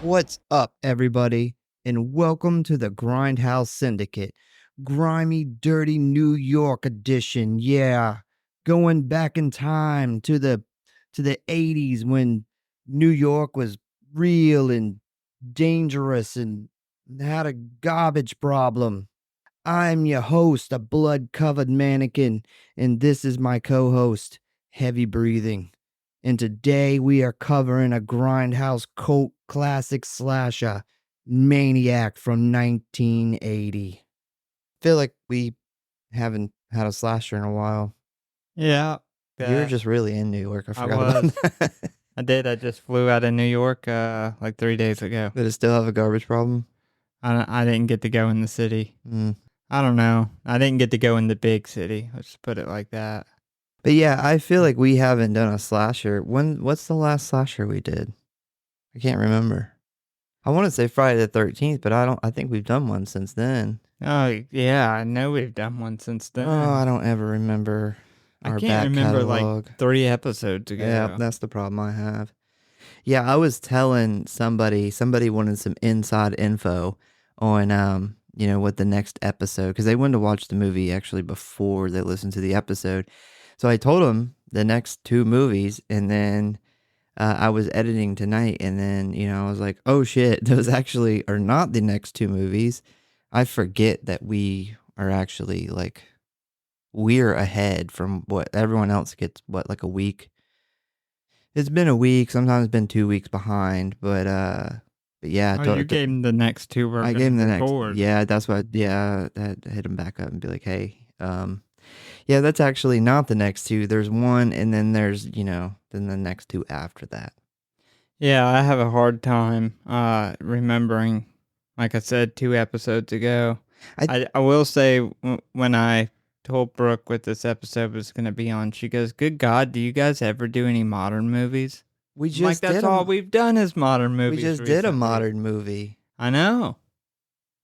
What's up, everybody, and welcome to the Grindhouse Syndicate, grimy, dirty New York edition. Yeah, going back in time to the 80s when New York was real and dangerous and had a garbage problem. I'm your host, a blood-covered mannequin, and this is my co-host, Heavy Breathing. And today we are covering a Grindhouse cult classic slasher, Maniac from 1980. Feel like we haven't had a slasher in a while. Yeah. You were just really in New York. I forgot was. about that. I did. I just flew out of New York like 3 days ago. Did it still have a garbage problem? I didn't get to go in the city. Mm. I don't know. I didn't get to go in the big city. Let's put it like that. But yeah, I feel like we haven't done a slasher. What's the last slasher we did? I can't remember. I want to say Friday the 13th, but I think we've done one since then. Oh, yeah. I know we've done one since then. Oh, I don't ever remember our I can't remember catalog. like 3 episodes ago. Yeah, that's the problem I have. Yeah, I was telling somebody wanted some inside info on, what the next episode, because they wanted to watch the movie actually before they listened to the episode. So I told them the next 2 movies, and then I was editing tonight, and then, I was like, oh shit, those actually are not the next 2 movies. I forget that we are actually like, we're ahead from what everyone else gets, like a week. It's been a week, sometimes it's been 2 weeks behind, but yeah. You gave them the next 2 we're I gave him the record. next, yeah, that's what, yeah, I had to hit him back up and be like, hey, yeah, that's actually not the next 2. There's one, and then there's, then the next 2 after that. Yeah, I have a hard time remembering, like I said 2 episodes ago. I will say when I told Brooke what this episode was going to be on, she goes, good God, do you guys ever do any modern movies? We just that's all we've done is modern movies. We just did a modern movie. I know.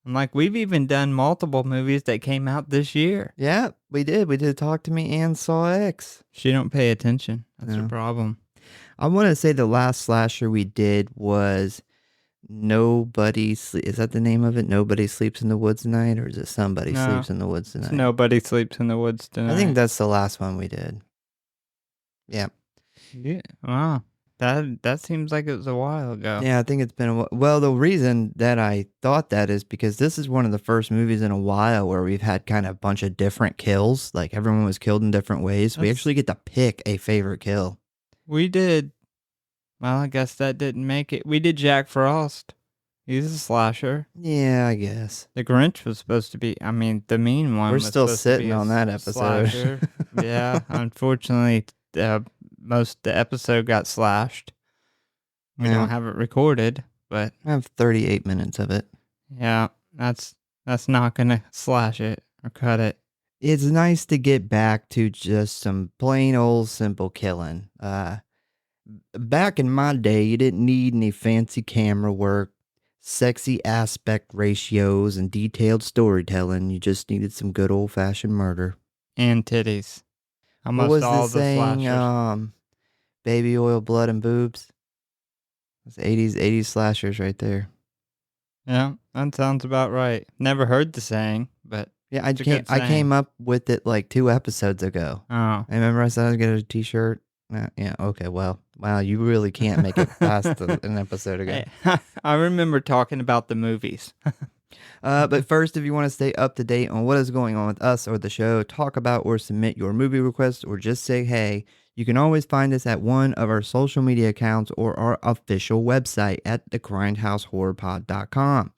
I'm like, we've even done multiple movies that came out this year. Yeah, we did. We did Talk to Me and Saw X. She don't pay attention. That's her problem. I want to say the last slasher we did was Nobody Sleep. Is that the name of it? Nobody Sleeps in the Woods Tonight, or is it Somebody Sleeps in the Woods Tonight? Nobody Sleeps in the Woods Tonight. I think that's the last one we did. Yeah. Yeah. Wow. That seems like it was a while ago. Yeah, I think it's been a while. Well, the reason that I thought that is because this is one of the first movies in a while where we've had kind of a bunch of different kills. Like everyone was killed in different ways. We actually get to pick a favorite kill. We did. Well, I guess that didn't make it. We did Jack Frost. He's a slasher. Yeah, I guess. The Grinch was supposed to be, the mean one. We're still sitting on that episode. Yeah, unfortunately, most the episode got slashed. We don't have it recorded, but I have 38 minutes of it. Yeah, that's not gonna slash it or cut it. It's nice to get back to just some plain old simple killing. Back in my day, you didn't need any fancy camera work, sexy aspect ratios, and detailed storytelling. You just needed some good old fashioned murder and titties. What was the saying? Baby oil, blood, and boobs. That's 80s slashers right there. Yeah, that sounds about right. Never heard the saying, but yeah, I came up with it like 2 episodes ago. Oh, I remember I said I was gonna get a T-shirt. Yeah. Okay. Well, wow. You really can't make it past an episode ago. Hey, I remember talking about the movies. But first, if you want to stay up to date on what is going on with us or the show, talk about or submit your movie requests, or just say hey, you can always find us at one of our social media accounts or our official website at the Grindhouse.Horror.Pod.com.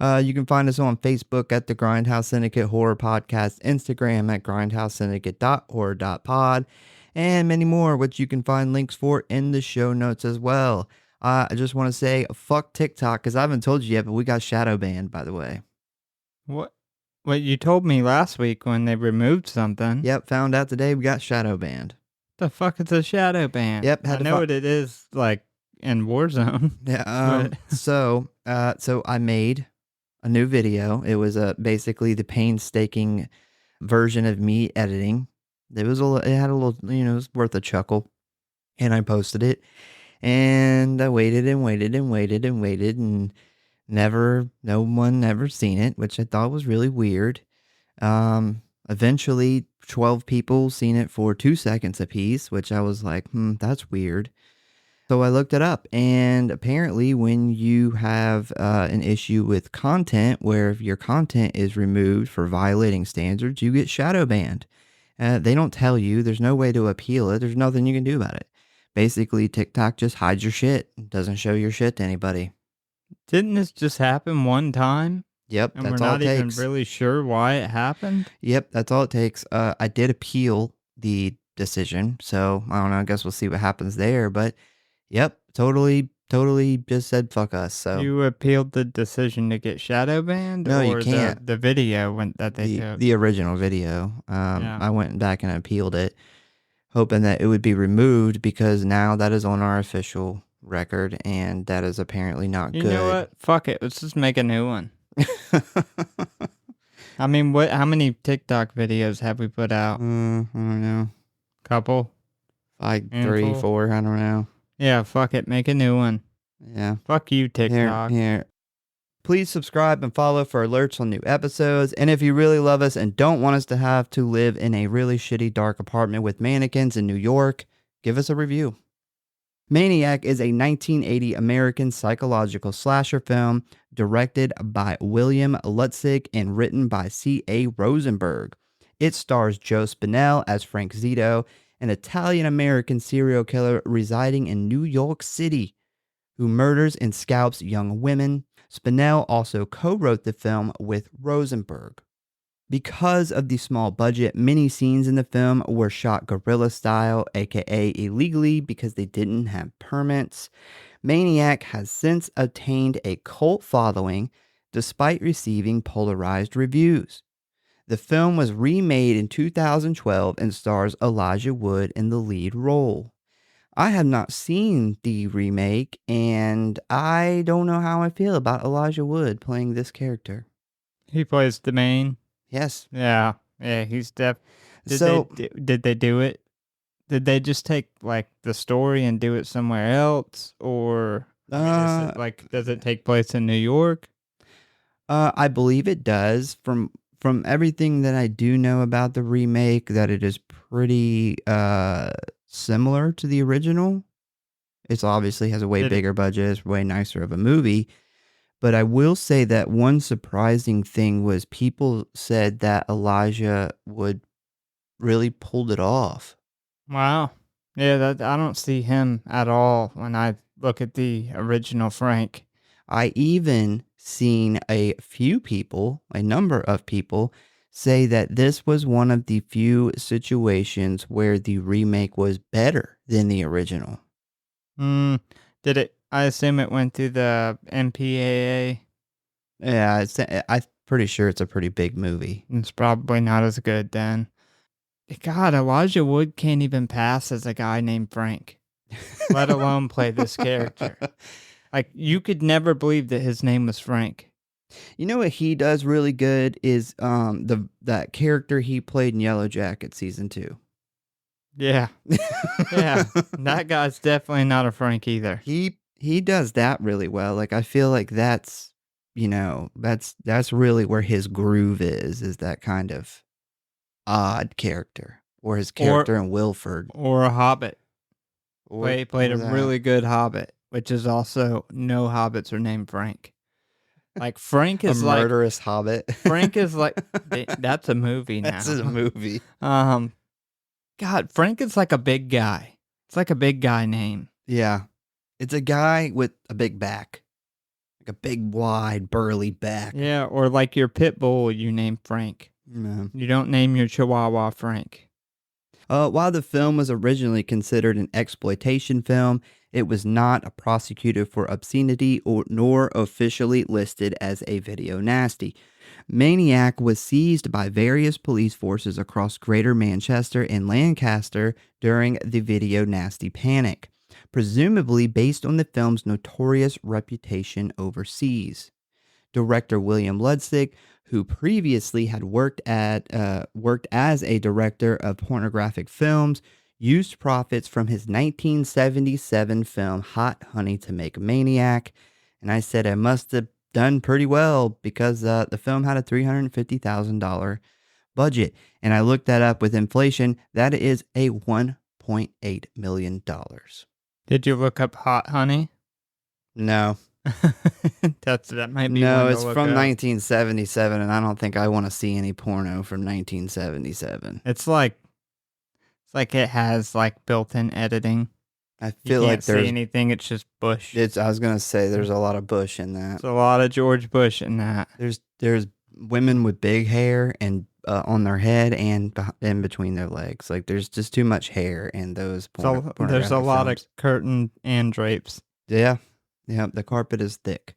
You can find us on Facebook at the Grindhouse Syndicate Horror Podcast, Instagram at Grindhouse.Horror.Pod, and many more, which you can find links for in the show notes as well. I just want to say, fuck TikTok, because I haven't told you yet, but we got shadow banned, by the way. What you told me last week when they removed something. Yep, found out today we got shadow banned. The fuck is a shadow ban? Yep, I know what it is, like in Warzone. Yeah. So I made a new video. It was basically the painstaking version of me editing. It had a little, it was worth a chuckle, and I posted it. And I waited and waited and waited and waited, and no one ever seen it, which I thought was really weird. Eventually 12 people seen it for 2 seconds apiece, which I was like, that's weird. So I looked it up, and apparently when you have an issue with content where if your content is removed for violating standards, you get shadow banned. They don't tell you. There's no way to appeal it. There's nothing you can do about it. Basically, TikTok just hides your shit. Doesn't show your shit to anybody. Didn't this just happen one time? Yep, And we're that's all it not even takes. really sure why it happened? Yep, that's all it takes. I did appeal the decision, so I don't know. I guess we'll see what happens there. But yep, totally just said fuck us. So You appealed the decision to get shadow banned, no, you or can't. the video that they took? The original video. Yeah. I went back and appealed it, hoping that it would be removed because now that is on our official record, and that is apparently not You good. know what? Fuck it. Let's just make a new one. I mean, how many TikTok videos have we put out? I don't know. Couple? Like Handful? 3, 4, I don't know. Yeah, fuck it. Make a new one. Yeah. Fuck you, TikTok. Here. Please subscribe and follow for alerts on new episodes. And if you really love us and don't want us to have to live in a really shitty dark apartment with mannequins in New York, give us a review. Maniac is a 1980 American psychological slasher film directed by William Lutzig and written by C.A. Rosenberg. It stars Joe Spinell as Frank Zito, an Italian-American serial killer residing in New York City who murders and scalps young women. Spinell also co-wrote the film with Rosenberg. Because of the small budget, many scenes in the film were shot guerrilla style, aka illegally because they didn't have permits. Maniac has since attained a cult following despite receiving polarized reviews. The film was remade in 2012 and stars Elijah Wood in the lead role. I have not seen the remake, and I don't know how I feel about Elijah Wood playing this character. He plays the main. Yes. Yeah. Yeah, he's did they do it? Did they just take like the story and do it somewhere else, or does it take place in New York? I believe it does. From everything that I do know about the remake, that it is pretty similar to the original. It obviously has a way bigger budget, it's way nicer of a movie. But I will say that one surprising thing was people said that Elijah Wood really pulled it off. Wow. Yeah, I don't see him at all when I look at the original Frank. I even seen a number of people, say that this was one of the few situations where the remake was better than the original. Did it? I assume it went through the MPAA. Yeah, I'm pretty sure it's a pretty big movie. It's probably not as good then. God, Elijah Wood can't even pass as a guy named Frank, let alone play this character. Like, you could never believe that his name was Frank. You know what he does really good is that character he played in Yellow Jacket season 2. Yeah. Yeah. That guy's definitely not a Frank either. He does that really well. Like, I feel like that's really where his groove is that kind of odd character, or his character in Wilford, or a Hobbit. He played a really good Hobbit, which is also no hobbits are named Frank. Like, Frank is a murderous hobbit. Frank is like that's a movie now. That's a movie. God, Frank is like a big guy. It's like a big guy name. Yeah, it's a guy with a big back, like a big, wide, burly back. Yeah, or like your pit bull, you name Frank. Yeah. You don't name your Chihuahua Frank. While the film was originally considered an exploitation film, it was not prosecuted for obscenity nor officially listed as a video nasty. Maniac was seized by various police forces across Greater Manchester and Lancaster during the video nasty panic, presumably based on the film's notorious reputation overseas. Director William Lutzig, who previously had worked as a director of pornographic films, used profits from his 1977 film Hot Honey to make Maniac. And I said I must have done pretty well because the film had a $350,000 budget. And I looked that up with inflation. That is a $1.8 million. Did you look up Hot Honey? No. That might be No, one to it's look from up. 1977, and I don't think I want to see any porno from 1977. It's like it has like built-in editing. I You feel can't like there's see anything. It's just bush. I was gonna say there's a lot of bush in that. There's a lot of George Bush in that. There's women with big hair and on their head and in between their legs. Like there's just too much hair in those. There's a lot films. of curtain and drapes. Yeah, the carpet is thick.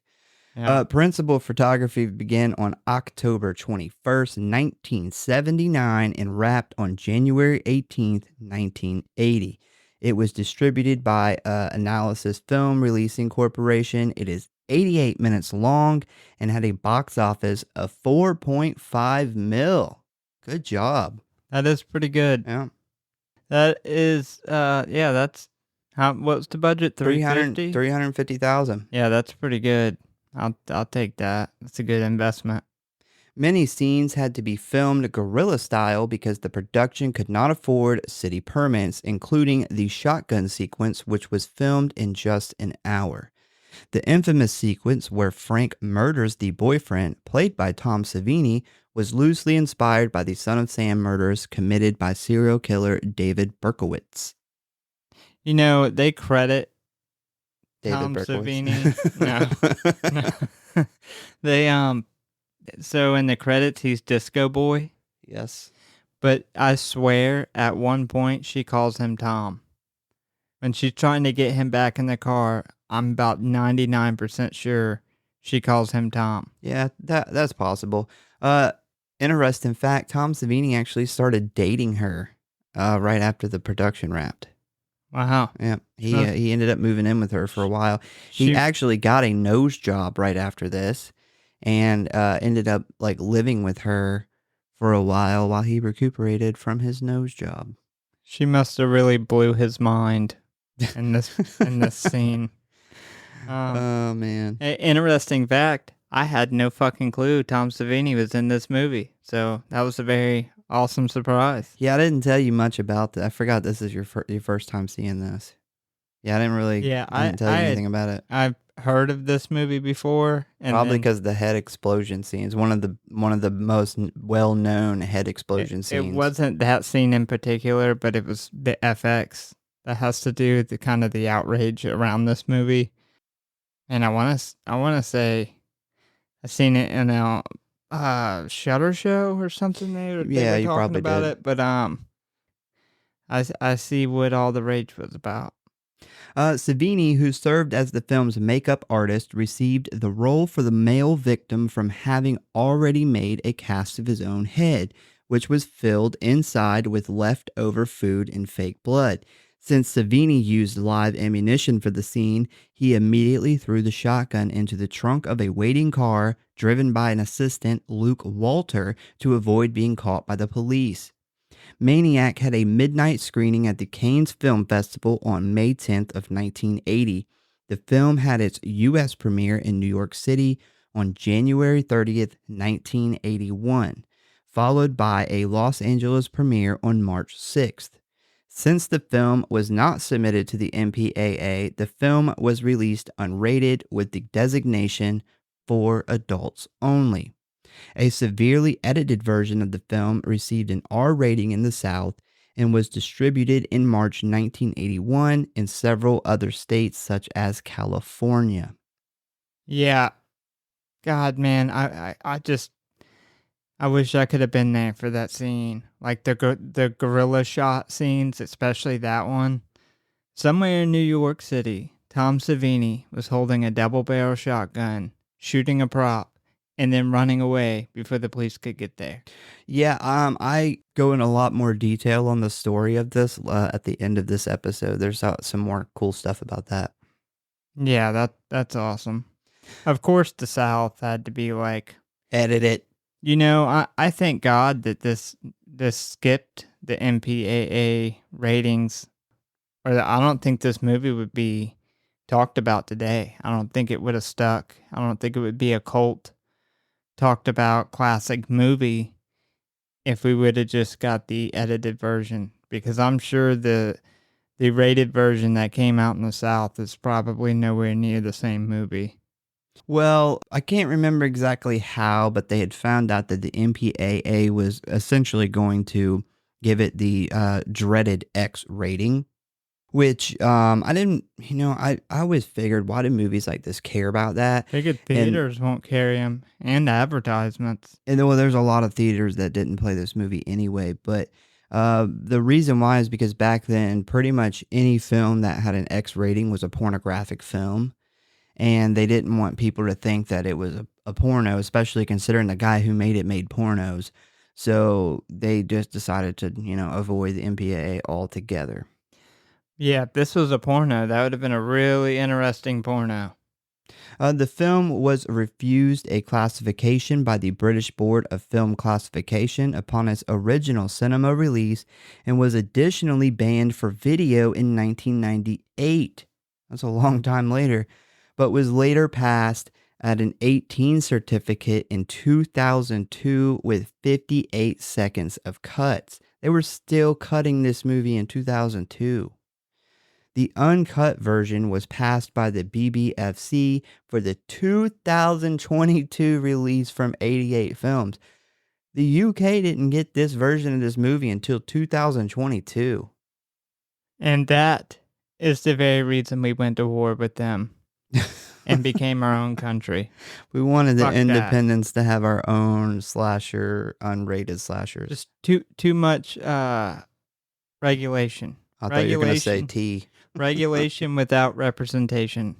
Yeah. Principal photography began on October 21st, 1979 and wrapped on January 18th, 1980. It was distributed by Analysis Film Releasing Corporation. It is 88 minutes long and had a box office of 4.5 mil. Good job. That is pretty good. Yeah. That is, that's, what's the budget? 350? 350,000. Yeah, that's pretty good. I'll take that. That's a good investment. Many scenes had to be filmed guerrilla style because the production could not afford city permits, including the shotgun sequence, which was filmed in just an hour. The infamous sequence where Frank murders the boyfriend, played by Tom Savini, was loosely inspired by the Son of Sam murders committed by serial killer David Berkowitz. You know, they credit David Tom Berkowitz. Savini. No. They so in the credits he's Disco Boy. Yes. But I swear at one point she calls him Tom. When she's trying to get him back in the car, I'm about 99% sure she calls him Tom. Yeah, that's possible. Interesting fact, Tom Savini actually started dating her right after the production wrapped. Wow. Yeah, he ended up moving in with her for a while. He actually got a nose job right after this, and ended up like living with her for a while he recuperated from his nose job. She must have really blew his mind in this scene. Oh man! Interesting fact: I had no fucking clue Tom Savini was in this movie, so that was a very awesome surprise. Yeah, I didn't tell you much about that. I forgot this is your first time seeing this. Yeah, I didn't really. I didn't tell you anything about it. I've heard of this movie before, and probably because the head explosion scene is one of the most well-known head explosion scenes. It wasn't that scene in particular, but it was the FX that has to do with the outrage around this movie. And I want to say I've seen it in a Shutter Show or something. They were you talking probably about did. it, but I see what all the rage was about. Savini, who served as the film's makeup artist, received the role for the male victim from having already made a cast of his own head, which was filled inside with leftover food and fake blood. Since Savini used live ammunition for the scene, he immediately threw the shotgun into the trunk of a waiting car driven by an assistant, Luke Walter, to avoid being caught by the police. Maniac had a midnight screening at the Cannes Film Festival on May 10th of 1980. The film had its U.S. premiere in New York City on January 30th, 1981, followed by a Los Angeles premiere on March 6th. Since the film was not submitted to the MPAA, the film was released unrated with the designation for adults only. A severely edited version of the film received an R rating in the South and was distributed in March 1981 in several other states such as California. Yeah. God, man, I wish I could have been there for that scene. Like the gorilla shot scenes, especially that one. Somewhere in New York City, Tom Savini was holding a double-barrel shotgun, shooting a prop, and then running away before the police could get there. Yeah, I go in a lot more detail on the story of this at the end of this episode. There's some more cool stuff about that. Yeah, that's awesome. Of course, the South had to be like... Edit it. You know, I thank God that this skipped the MPAA ratings, I don't think this movie would be talked about today. I don't think it would have stuck. I don't think it would be a cult talked about classic movie if we would have just got the edited version, because I'm sure the rated version that came out in the South is probably nowhere near the same movie. Well, I can't remember exactly how, but they had found out that the MPAA was essentially going to give it the dreaded X rating, which I didn't, I always figured, why do movies like this care about that? Figured And theaters won't carry them, and advertisements. well, there's a lot of theaters that didn't play this movie anyway, but the reason why is because back then, pretty much any film that had an X rating was a pornographic film, and they didn't want people to think that it was a porno, especially considering the guy who made it made pornos. So they just decided to, avoid the MPAA altogether. Yeah, if this was a porno, that would have been a really interesting porno. The film was refused a classification by the British Board of Film Classification upon its original cinema release, and was additionally banned for video in 1998. That's a long time later, but was later passed at an 18 certificate in 2002 with 58 seconds of cuts. They were still cutting this movie in 2002. The uncut version was passed by the BBFC for the 2022 release from 88 Films. The UK didn't get this version of this movie until 2022. And that is the very reason we went to war with them and became our own country. We wanted the Fuck independence to have our own slasher, unrated slashers. Just too much regulation. I thought you were going to say tea. Regulation without representation.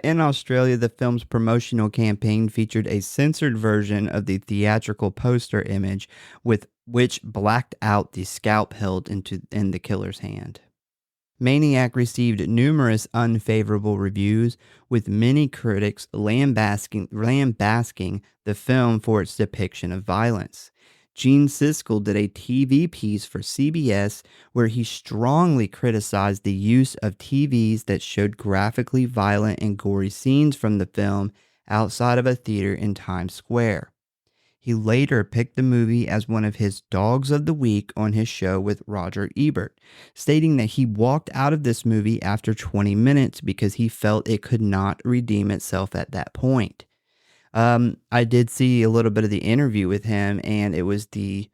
In Australia, the film's promotional campaign featured a censored version of the theatrical poster image, with which blacked out the scalp held in the killer's hand. Maniac received numerous unfavorable reviews, with many critics lambasting the film for its depiction of violence. Gene Siskel did a TV piece for CBS where he strongly criticized the use of TVs that showed graphically violent and gory scenes from the film outside of a theater in Times Square. He later picked the movie as one of his Dogs of the Week on his show with Roger Ebert, stating that he walked out of this movie after 20 minutes because he felt it could not redeem itself at that point. I did see a little bit of the interview with him, and it was the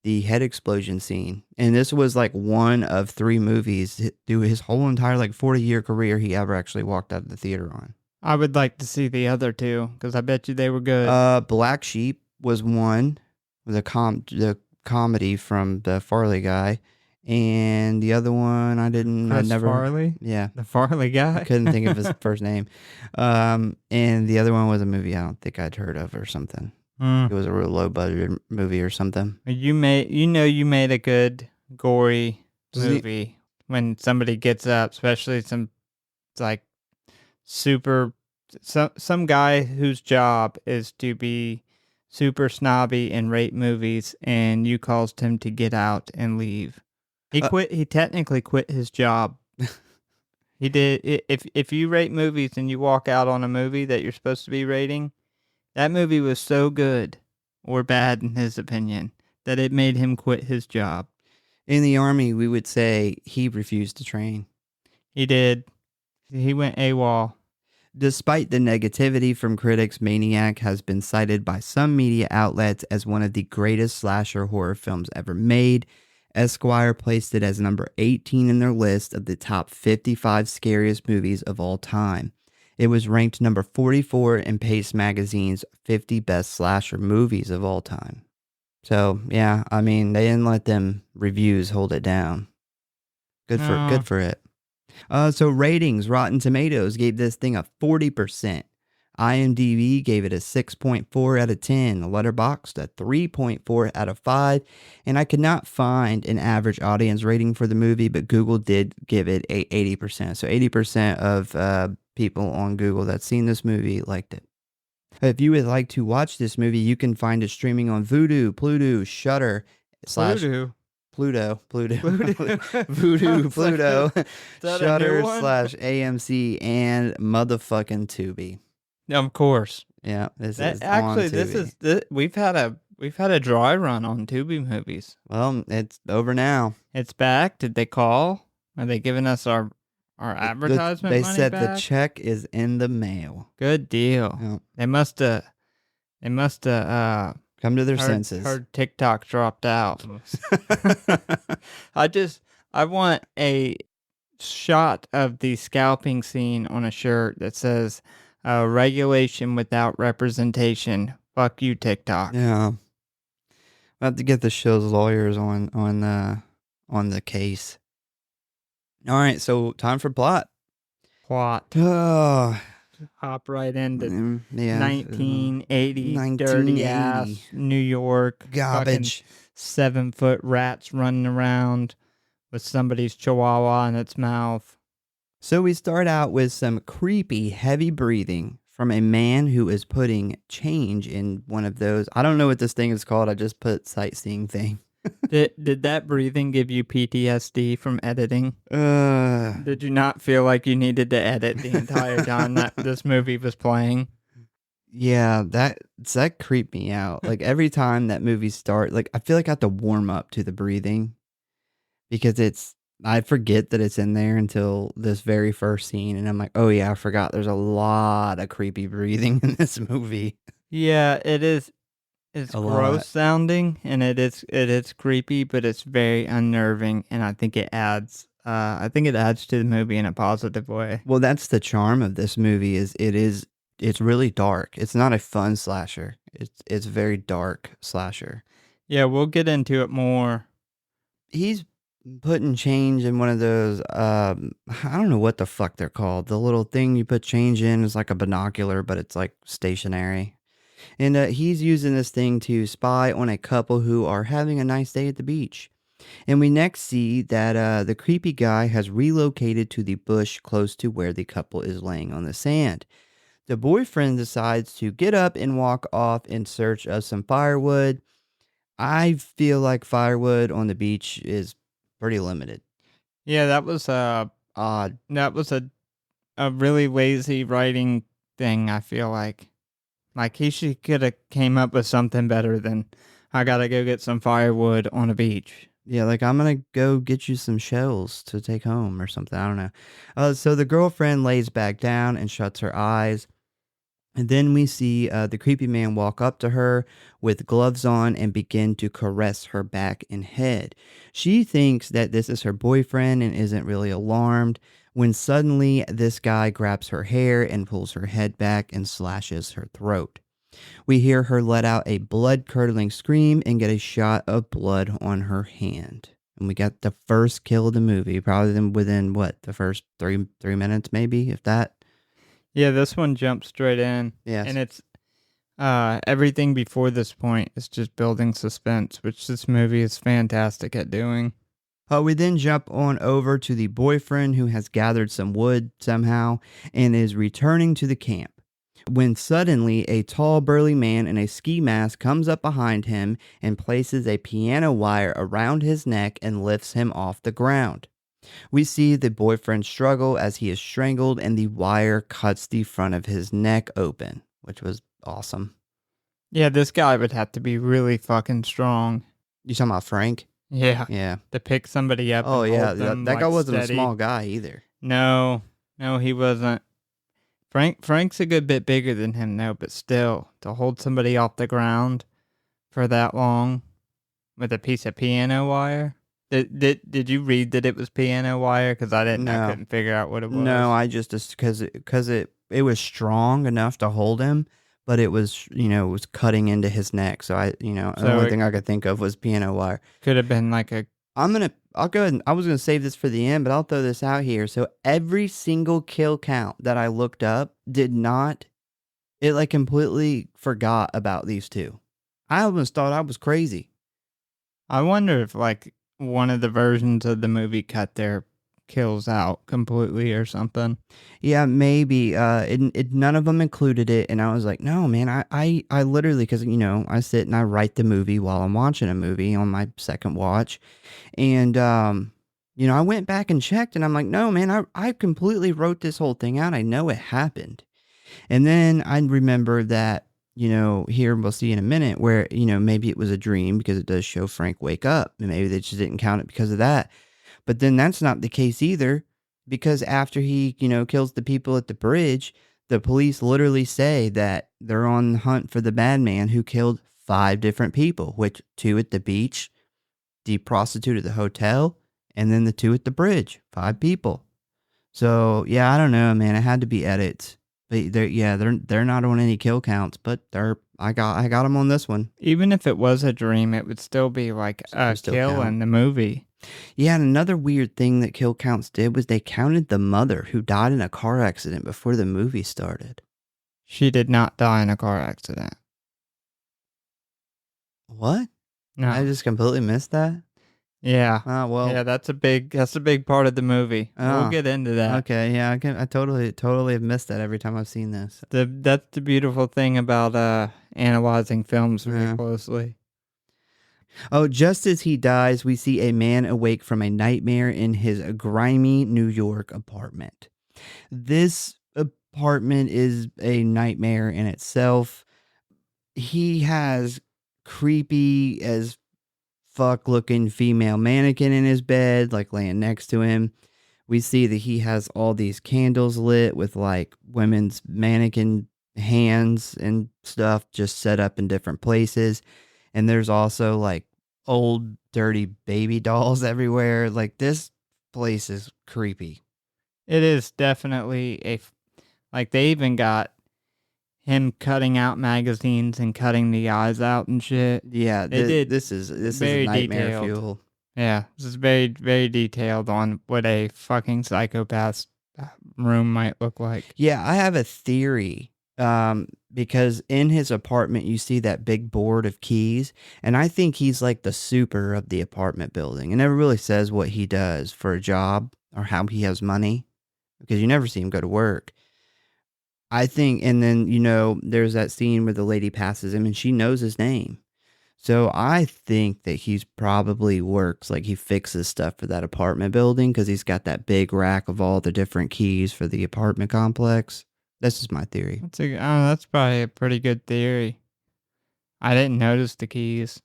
head explosion scene. And this was like one of 3 movies through his whole entire 40-year career he ever actually walked out of the theater on. I would like to see the other 2, because I bet you they were good. Black Sheep was one, the comedy from the Farley guy, and the other one Farley? Yeah. The Farley guy? I couldn't think of his first name. And the other one was a movie I don't think I'd heard of or something. It was a real low budget movie or something. You made a good gory movie when somebody gets up, especially some guy whose job is to be super snobby and rate movies, and you caused him to get out and leave. He quit. He technically quit his job. He did. If you rate movies and you walk out on a movie that you're supposed to be rating, that movie was so good or bad in his opinion that it made him quit his job. In the Army, we would say he refused to train. He did. He went AWOL. Despite the negativity from critics, Maniac has been cited by some media outlets as one of the greatest slasher horror films ever made. Esquire placed it as number 18 in their list of the top 55 scariest movies of all time. It was ranked number 44 in Pace Magazine's 50 best slasher movies of all time. So, yeah, I mean, they didn't let them reviews hold it down. Good for it. So ratings, Rotten Tomatoes gave this thing a 40%. IMDb gave it a 6.4 out of 10, Letterboxd a 3.4 out of 5, and I could not find an average audience rating for the movie, but Google did give it a 80%. So 80% of people on Google that's seen this movie liked it. If you would like to watch this movie, you can find it streaming on Vudu, Pluto, Shudder, Pluto? Pluto, Voodoo. Voodoo, It's like Pluto, is that a new Shutter / one? AMC, and motherfucking Tubi. Of course. Yeah, this That is on actually, this Tubi. is we've had a dry run on Tubi movies. Well, it's over now. It's back. Did they call? Are they giving us our advertisement They money said the back? check is in the mail. Good deal. Yeah. They must have. They must have Come to their senses. heard TikTok dropped out. I want a shot of the scalping scene on a shirt that says regulation without representation. Fuck you, TikTok. Yeah. I have to get the show's lawyers on the case. All right, so time for plot. Plot. Oh, Hop right into yeah. 1980 dirty ass New York. Garbage. 7-foot rats running around with somebody's chihuahua in its mouth. So we start out with some creepy, heavy breathing from a man who is putting change in one of those. I don't know what this thing is called. I just put sightseeing thing. Did that breathing give you PTSD from editing? Uh, Did you not feel like you needed to edit the entire time that this movie was playing? Yeah, that creeped me out. Like every time that movie starts, like I feel like I have to warm up to the breathing because I forget that it's in there until this very first scene, and I'm like, oh yeah, I forgot. There's a lot of creepy breathing in this movie. Yeah, it is. It's A gross lot. sounding and it is creepy, but it's very unnerving, and I think it adds to the movie in a positive way. Well, that's the charm of this movie it's really dark. It's not a fun slasher. It's very dark slasher. Yeah, we'll get into it more. He's putting change in one of those I don't know what the fuck they're called. The little thing you put change in is like a binocular, but it's like stationary. And he's using this thing to spy on a couple who are having a nice day at the beach. And we next see that the creepy guy has relocated to the bush close to where the couple is laying on the sand. The boyfriend decides to get up and walk off in search of some firewood. I feel like firewood on the beach is pretty limited. Yeah, that was Odd. that was a really lazy writing thing, I feel like. Like he could have came up with something better than I gotta go get some firewood on a beach. Yeah, like I'm gonna go get you some shells to take home or something. I don't know. So the girlfriend lays back down and shuts her eyes. And then we see the creepy man walk up to her with gloves on and begin to caress her back and head. She thinks that this is her boyfriend and isn't really alarmed when suddenly this guy grabs her hair and pulls her head back and slashes her throat. We hear her let out a blood-curdling scream and get a shot of blood on her hand. And we got the first kill of the movie, probably within, the first three minutes maybe, if that. Yeah, this one jumps straight in. Yes. And it's everything before this point is just building suspense, which this movie is fantastic at doing. We then jump on over to the boyfriend who has gathered some wood somehow and is returning to the camp. When suddenly a tall burly man in a ski mask comes up behind him and places a piano wire around his neck and lifts him off the ground. We see the boyfriend struggle as he is strangled and the wire cuts the front of his neck open, which was awesome. Yeah, this guy would have to be really fucking strong. You talking about Frank? Yeah. Yeah. To pick somebody up. Oh, and yeah. hold them, That guy wasn't steady. a small guy either. No, he wasn't. Frank's a good bit bigger than him though, but still, to hold somebody off the ground for that long with a piece of piano wire. Did you read that it was piano wire? Because I didn't. No. I couldn't figure out what it was. No, I just because it was strong enough to hold him, but it was it was cutting into his neck. So the only thing I could think of was piano wire. Could have been like a. I'll go ahead and I was gonna save this for the end, but I'll throw this out here. So every single kill count that I looked up did not. It like completely forgot about these two. I almost thought I was crazy. I wonder if like one of the versions of the movie cut their kills out completely or something. Yeah, maybe. None of them included it, and I was like, no, man. I literally, because I sit and I write the movie while I'm watching a movie on my second watch, and I went back and checked, and I'm like, no, man. I completely wrote this whole thing out. I know it happened, and then I remember that. Here we'll see in a minute where, maybe it was a dream because it does show Frank wake up, and maybe they just didn't count it because of that. But then that's not the case either, because after he, kills the people at the bridge, the police literally say that they're on the hunt for the bad man who killed 5 different people, which 2 at the beach, the prostitute at the hotel, and then the 2 at the bridge. 5 people. So yeah, I don't know, man. It had to be edits. But they're not on any kill counts, but I got them on this one. Even if it was a dream, it would still be like a kill in the movie. Yeah, and another weird thing that kill counts did was they counted the mother who died in a car accident before the movie started. She did not die in a car accident. What? No. I just completely missed that? Yeah. Well. Yeah, that's a big part of the movie. We'll get into that. Okay, yeah, I totally have missed that every time I've seen this. That's the beautiful thing about analyzing films very closely. Oh, just as he dies, we see a man awake from a nightmare in his grimy New York apartment. This apartment is a nightmare in itself. He has creepy as fuck looking female mannequin in his bed, like laying next to him. We see that he has all these candles lit with like women's mannequin hands and stuff just set up in different places. And there's also like old dirty baby dolls everywhere. Like this place is creepy. It is definitely like they even got him cutting out magazines and cutting the eyes out and shit. Yeah, this is nightmare detailed. fuel. Yeah, this is very, very detailed on what a fucking psychopath's room might look like. Yeah, I have a theory. Because in his apartment you see that big board of keys, and I think he's like the super of the apartment building. It never really says what he does for a job or how he has money, because you never see him go to work. I think, and then there's that scene where the lady passes him and she knows his name. So I think that he's probably works, like he fixes stuff for that apartment building because he's got that big rack of all the different keys for the apartment complex. That's just my theory. That's probably a pretty good theory. I didn't notice the keys.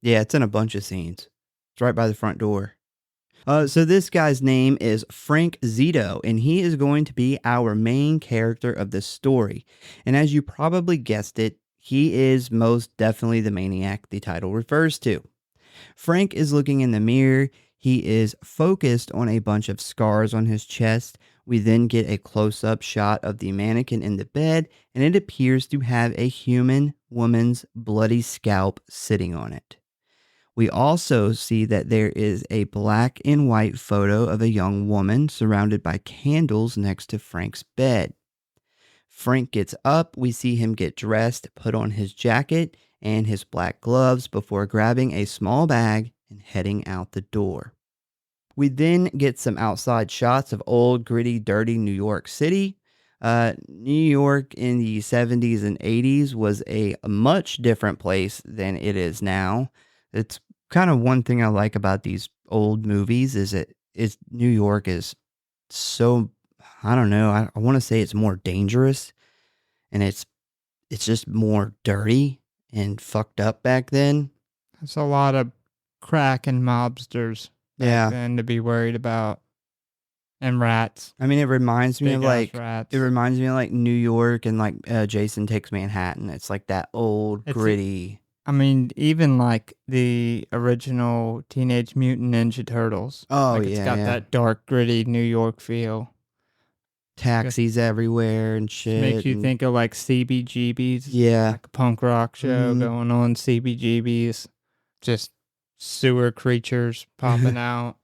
Yeah, it's in a bunch of scenes. It's right by the front door. So this guy's name is Frank Zito, and he is going to be our main character of this story. And as you probably guessed it, he is most definitely the maniac the title refers to. Frank is looking in the mirror. He is focused on a bunch of scars on his chest. We then get a close-up shot of the mannequin in the bed, and it appears to have a human woman's bloody scalp sitting on it. We also see that there is a black and white photo of a young woman surrounded by candles next to Frank's bed. Frank gets up, we see him get dressed, put on his jacket and his black gloves before grabbing a small bag and heading out the door. We then get some outside shots of old, gritty, dirty New York City. New York in the 70s and 80s was a much different place than it is now. It's kind of one thing I like about these old movies is New York is so, I don't know, I want to say it's more dangerous, and it's just more dirty and fucked up back then. There's a lot of crack and mobsters back then to be worried about. And rats. I mean, it reminds me of like rats. It reminds me of like New York and like Jason Takes Manhattan. It's like that old gritty. I mean, even like the original Teenage Mutant Ninja Turtles. Oh, like, it's got that dark, gritty New York feel. Taxis everywhere and shit. Makes you think of like CBGBs. Yeah. Like a punk rock show going on, CBGBs. Just sewer creatures popping out.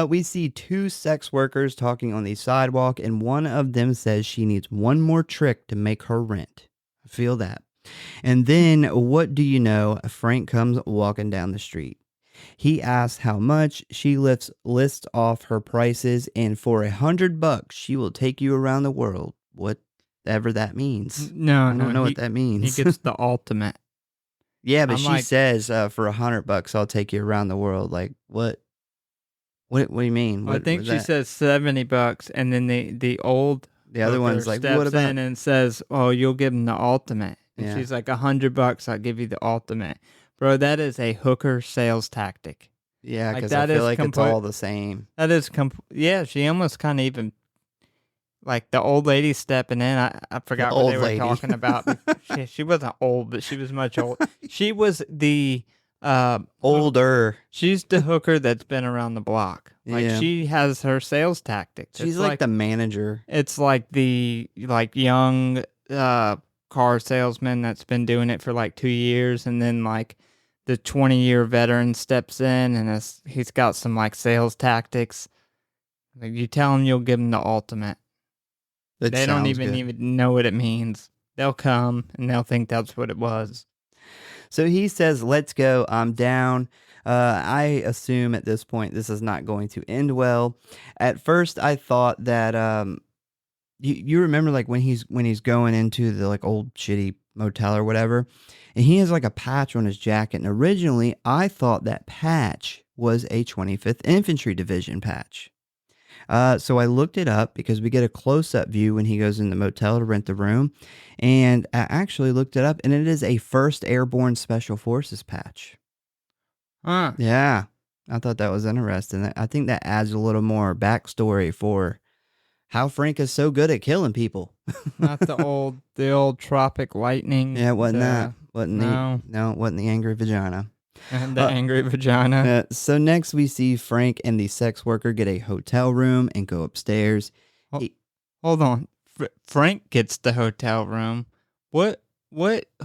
We see 2 sex workers talking on the sidewalk, and one of them says she needs one more trick to make her rent. I feel that. And then, what do you know? Frank comes walking down the street. He asks how much. She lists off her prices, and for $100, she will take you around the world. Whatever that means. No, I don't know what that he means. gets the ultimate. Yeah, but I'm she like, says for $100, I'll take you around the world. Like what? What do you mean? I think Was she that? says $70, and then the old The other hooker one's like, what steps about? in and says, "Oh, you'll give him the ultimate," and Yeah, she's like, $100, I'll give you the ultimate, bro. That is a hooker sales tactic. yeah, Like because I feel like it's all the same. That is Yeah, she almost kind of even like the old lady stepping in. I The forgot what old they were lady. talking about. She wasn't old, but she was much old. She was the Older. she's the hooker that's been around the block. Like Yeah. she has her sales tactics. She's It's like the manager. it's like the young car salesman that's been doing it for like 2 years, and then like the 20-year veteran steps in and he's got some like sales tactics. Like you tell him you'll give them the ultimate. That They don't sounds even good. know what it means. They'll come and they'll think that's what it was. So he says, let's go. I'm down. I assume at this point this is not going to end well. At first, I thought that you remember like when he's going into the like old shitty motel or whatever, and he has like a patch on his jacket. And originally, I thought that patch was a 25th Infantry Division patch. So I looked it up because we get a close-up view when he goes in the motel to rent the room, and I actually looked it up, and it is a 1st Airborne Special Forces patch. Huh. Yeah, I thought that was interesting. I think that adds a little more backstory for how Frank is so good at killing people. Not the old tropic lightning. Yeah, it wasn't that. No. No, it wasn't the angry vagina. And the angry vagina. So next we see Frank and the sex worker get a hotel room and go upstairs. Ho- Hold on. Frank gets the hotel room. What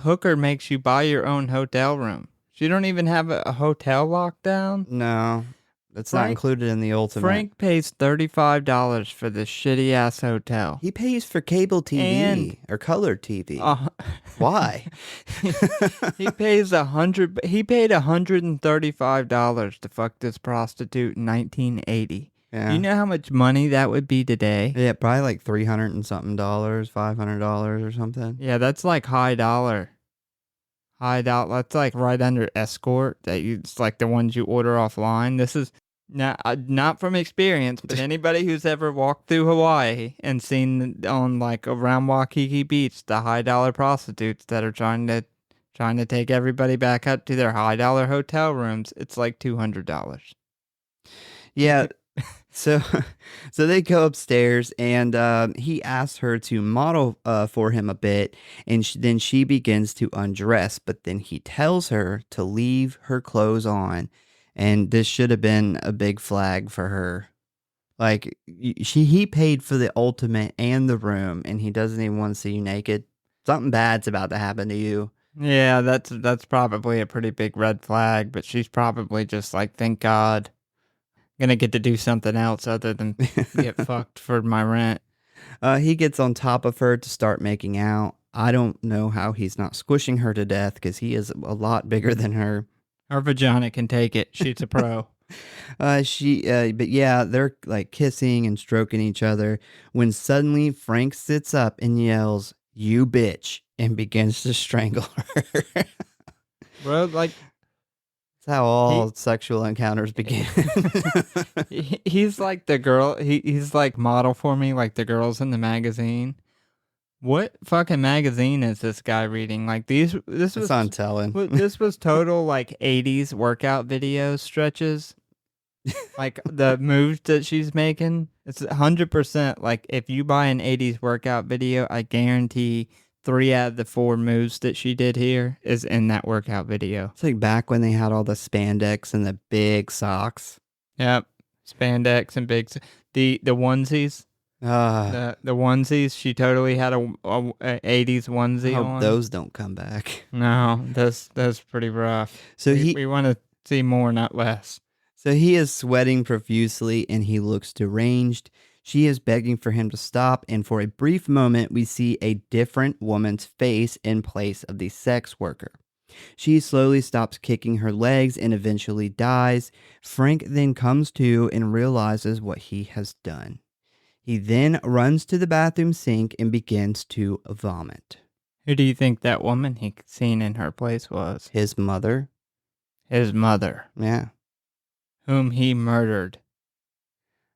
hooker makes you buy your own hotel room? She don't even have a hotel lockdown? No, that's not included in the ultimate. Frank pays $35 for this shitty ass hotel. He pays for cable TV or color TV. Why? He pays He paid $135 to fuck this prostitute in 1980. Yeah. Do you know how much money that would be today? Yeah, probably like $300 and something, $500 or something. Yeah, that's like high dollar. High dollar. That's like right under escort. It's like the ones you order offline. This is not from experience, but anybody who's ever walked through Hawaii and seen on like around Waikiki Beach the high dollar prostitutes that are trying to take everybody back up to their high dollar hotel rooms, it's like $200. Yeah. So they go upstairs, and he asks her to model for him a bit, and then she begins to undress, but then he tells her to leave her clothes on, and this should have been a big flag for her. Like, he paid for the ultimate and the room, and he doesn't even want to see you naked. Something bad's about to happen to you. Yeah, that's probably a pretty big red flag, but she's probably just like, thank God. Gonna get to do something else other than get fucked for my rent. He gets on top of her to start making out. I don't know how he's not squishing her to death because he is a lot bigger than her. Her vagina can take it. She's a pro. But yeah, they're like kissing and stroking each other when suddenly Frank sits up and yells, "You bitch," and begins to strangle her. Bro, like, that's how all sexual encounters begin. He's like the girl. He's like model for me, like the girls in the magazine. What fucking magazine is this guy reading? Like this was It's on telling. This was total like 80s workout video stretches. Like the moves that she's making. It's 100% like if you buy an 80s workout video, I guarantee 3 out of the 4 moves that she did here is in that workout video. It's like back when they had all the spandex and the big socks. Yep. Spandex and big the onesies. The onesies, she totally had a 80s onesie on. Those don't come back. No, that's pretty rough. So we want to see more, not less. So he is sweating profusely and he looks deranged. She is begging for him to stop, and for a brief moment we see a different woman's face in place of the sex worker. She slowly stops kicking her legs and eventually dies. Frank then comes to and realizes what he has done. He then runs to the bathroom sink and begins to vomit. Who do you think that woman he seen in her place was? His mother. His mother, Yeah. whom he murdered.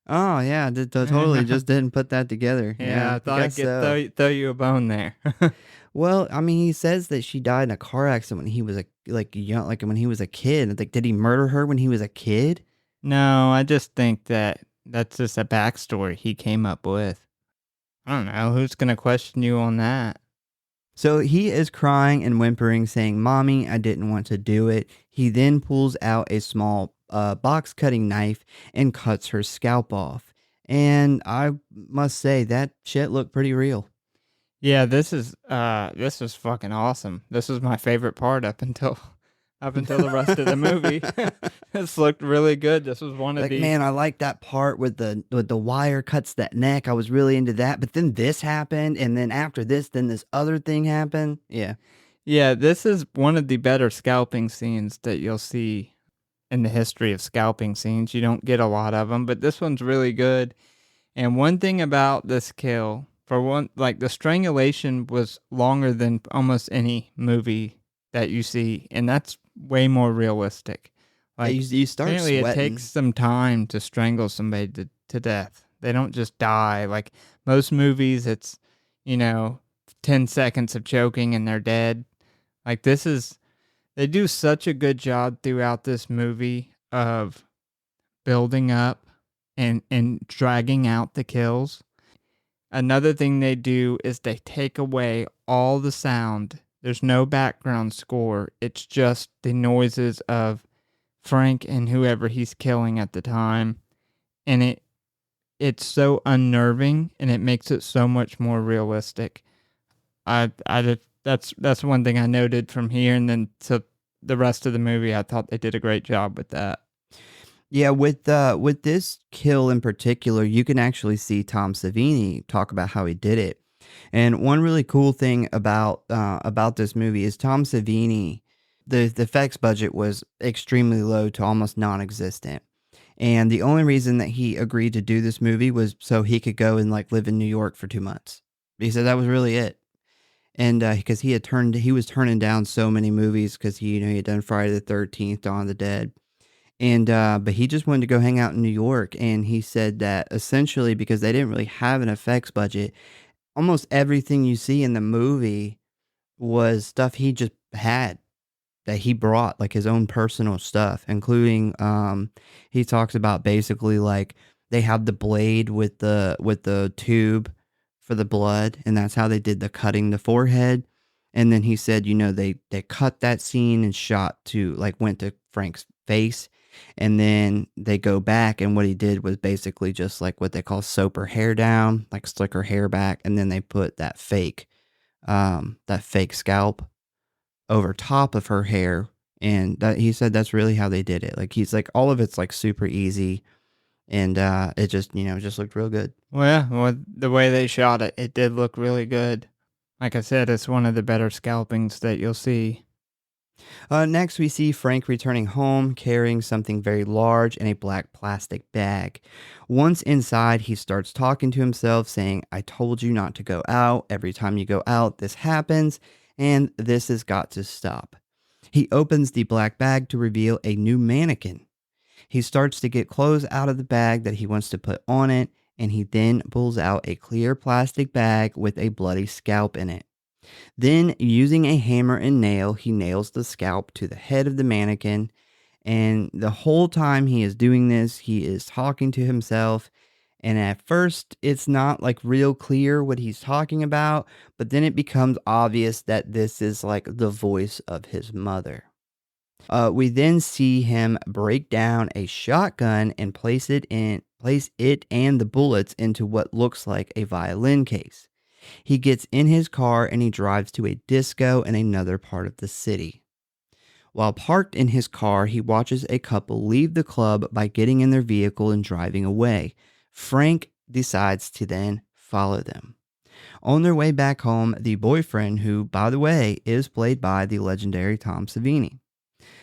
Oh, yeah. Totally just didn't put that together. Yeah, Yeah, I I thought I'd guess so. throw you a bone there. Well, I mean, he says that she died in a car accident when he was when he was a kid. Like, did he murder her when he was a kid? No, I just think that that's just a backstory he came up with. I don't know. Who's going to question you on that? So he is crying and whimpering, saying, "Mommy, I didn't want to do it." He then pulls out a small box cutting knife and cuts her scalp off. And I must say, that shit looked pretty real. Yeah, this is fucking awesome. This was my favorite part up until the rest of the movie. This looked really good. This was one of Like, the man, I like that part with the wire cuts that neck. I was really into that. But then this happened, and then after this, then this other thing happened. Yeah. Yeah, this is one of the better scalping scenes that you'll see in the history of scalping scenes. You don't get a lot of them, but this one's really good. And one thing about this kill, for one, like the strangulation was longer than almost any movie that you see, and that's way more realistic. Yeah, Like, you start apparently it sweating. takes some time to strangle somebody to death. They don't just die. Like most movies, it's, you know, 10 seconds of choking and they're dead. Like they do such a good job throughout this movie of building up and dragging out the kills. Another thing they do is they take away all the sound. There's no background score. It's just the noises of Frank and whoever he's killing at the time. And it's so unnerving and it makes it so much more realistic. That's one thing I noted from here, and then to the rest of the movie, I thought they did a great job with that. Yeah, with this kill in particular, you can actually see Tom Savini talk about how he did it. And one really cool thing about this movie is Tom Savini, the effects budget was extremely low to almost non-existent. And the only reason that he agreed to do this movie was so he could go and like live in New York for 2 months. He said that was really it. And because he was turning down so many movies because he had done Friday the 13th, Dawn of the Dead. And but he just wanted to go hang out in New York, and he said that essentially because they didn't really have an effects budget, almost everything you see in the movie was stuff he just had that he brought, like his own personal stuff, including he talks about basically like they have the blade with the tube for the blood, and that's how they did the cutting the forehead. And then he said, they cut that scene and shot to like went to Frank's face, and then they go back, and what he did was basically just like what they call soap her hair down, like slick her hair back, and then they put that fake scalp over top of her hair. And that he said that's really how they did it. Like he's like all of it's like super easy, and it just it just looked real good. Well, yeah, the way they shot it, it did look really good. Like I said, it's one of the better scalpings that you'll see. Next, we see Frank returning home carrying something very large in a black plastic bag. Once inside, he starts talking to himself, saying, "I told you not to go out. Every time you go out, this happens, and this has got to stop." He opens the black bag to reveal a new mannequin. He starts to get clothes out of the bag that he wants to put on it, and he then pulls out a clear plastic bag with a bloody scalp in it. Then, using a hammer and nail, he nails the scalp to the head of the mannequin. And the whole time he is doing this, he is talking to himself. And at first, it's not like real clear what he's talking about, but then it becomes obvious that this is like the voice of his mother. We then see him break down a shotgun and place it and the bullets into what looks like a violin case. He gets in his car and he drives to a disco in another part of the city. While parked in his car, he watches a couple leave the club by getting in their vehicle and driving away. Frank decides to then follow them. On their way back home, the boyfriend, who, by the way, is played by the legendary Tom Savini,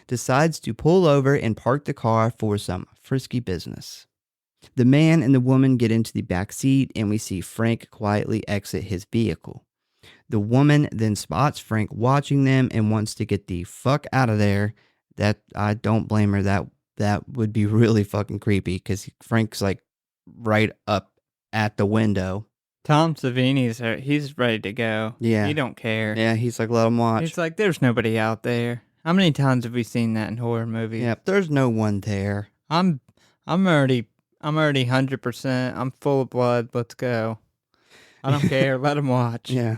decides to pull over and park the car for some frisky business. The man and the woman get into the back seat, and we see Frank quietly exit his vehicle. The woman then spots Frank watching them and wants to get the fuck out of there. That I don't blame her. That would be really fucking creepy because Frank's like right up at the window. Tom Savini's he's ready to go. Yeah. He don't care. Yeah, he's like, let him watch. He's like, there's nobody out there. How many times have we seen that in horror movies? Yeah, there's no one there. I'm already 100%. I'm full of blood. Let's go. I don't care. Let him watch. Yeah.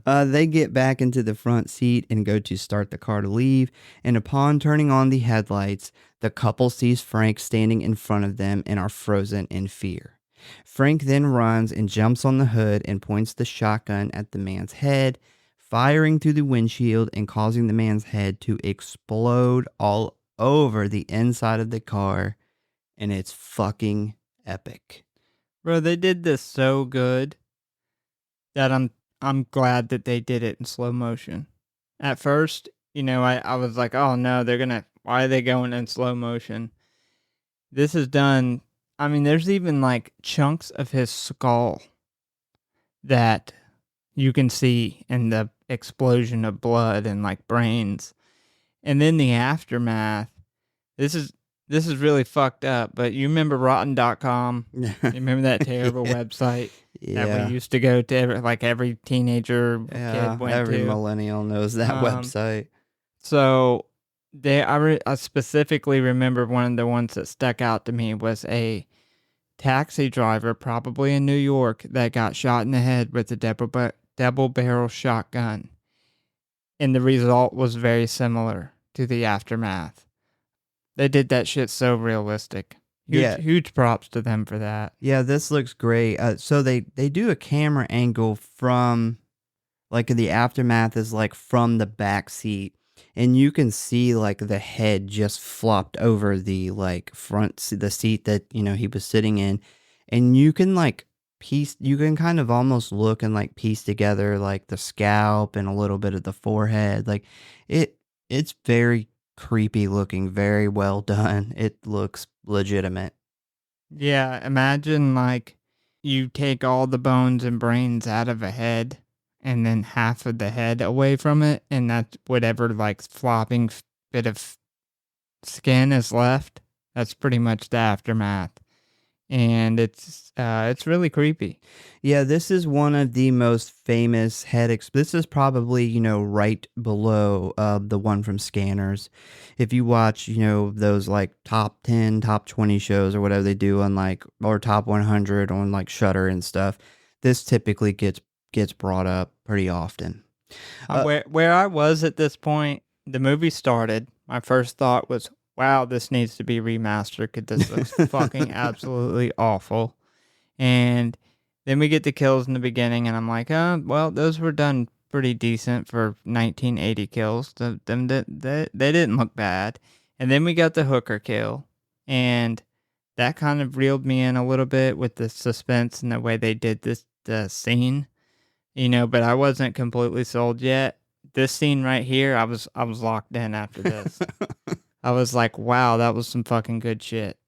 They get back into the front seat and go to start the car to leave. And upon turning on the headlights, the couple sees Frank standing in front of them and are frozen in fear. Frank then runs and jumps on the hood and points the shotgun at the man's head, firing through the windshield and causing the man's head to explode all over the inside of the car. And it's fucking epic. Bro, they did this so good that I'm glad that they did it in slow motion. At first, I was like, oh no, why are they going in slow motion? This is done. I mean, there's even like chunks of his skull that you can see in the explosion of blood and like brains. And then the aftermath. This is really fucked up, but you remember Rotten.com? You remember that terrible website that we used to go to every teenager kid went every to? millennial knows that website. So I specifically remember one of the ones that stuck out to me was a taxi driver, probably in New York, that got shot in the head with a double barrel shotgun. And the result was very similar to the aftermath. They did that shit so realistic. Huge props to them for that. Yeah, this looks great. So they do a camera angle from, like, the aftermath is like from the back seat, and you can see like the head just flopped over the like the seat that he was sitting in, and you can kind of almost look and like piece together like the scalp and a little bit of the forehead. Like it's very creepy looking, very well done. It looks legitimate. Yeah, imagine like you take all the bones and brains out of a head and then half of the head away from it, and that's whatever like flopping bit of skin is left. That's pretty much the aftermath. And it's really creepy. Yeah, this is one of the most famous this is probably, right below the one from Scanners. If you watch, those like top 10, top 20 shows or whatever they do on or top 100 on like Shudder and stuff, this typically gets brought up pretty often. Where I was at this point, the movie started, my first thought was, wow, this needs to be remastered because this looks fucking absolutely awful. And then we get the kills in the beginning, and I'm like, well, those were done pretty decent for 1980 kills. They didn't look bad. And then we got the hooker kill, and that kind of reeled me in a little bit with the suspense and the way they did the scene, but I wasn't completely sold yet. This scene right here, I was locked in after this. I was like, wow, that was some fucking good shit.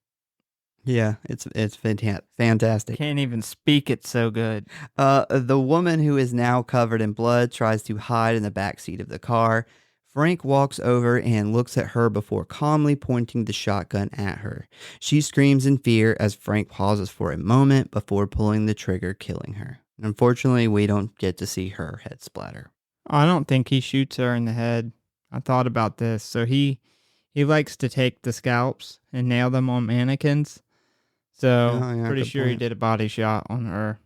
Yeah, it's fantastic. Can't even speak, it's so good. The woman, who is now covered in blood, tries to hide in the back seat of the car. Frank walks over and looks at her before calmly pointing the shotgun at her. She screams in fear as Frank pauses for a moment before pulling the trigger, killing her. Unfortunately, we don't get to see her head splatter. I don't think he shoots her in the head. I thought about this. So he likes to take the scalps and nail them on mannequins. So pretty sure he did a body shot on her.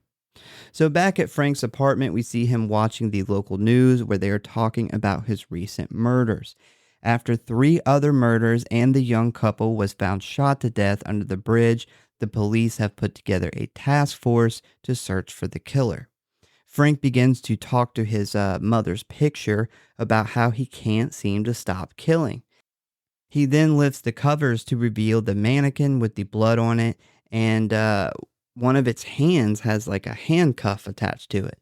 So back at Frank's apartment, we see him watching the local news where they are talking about his recent murders. After 3 other murders and the young couple was found shot to death under the bridge, the police have put together a task force to search for the killer. Frank begins to talk to his mother's picture about how he can't seem to stop killing. He then lifts the covers to reveal the mannequin with the blood on it, and one of its hands has like a handcuff attached to it.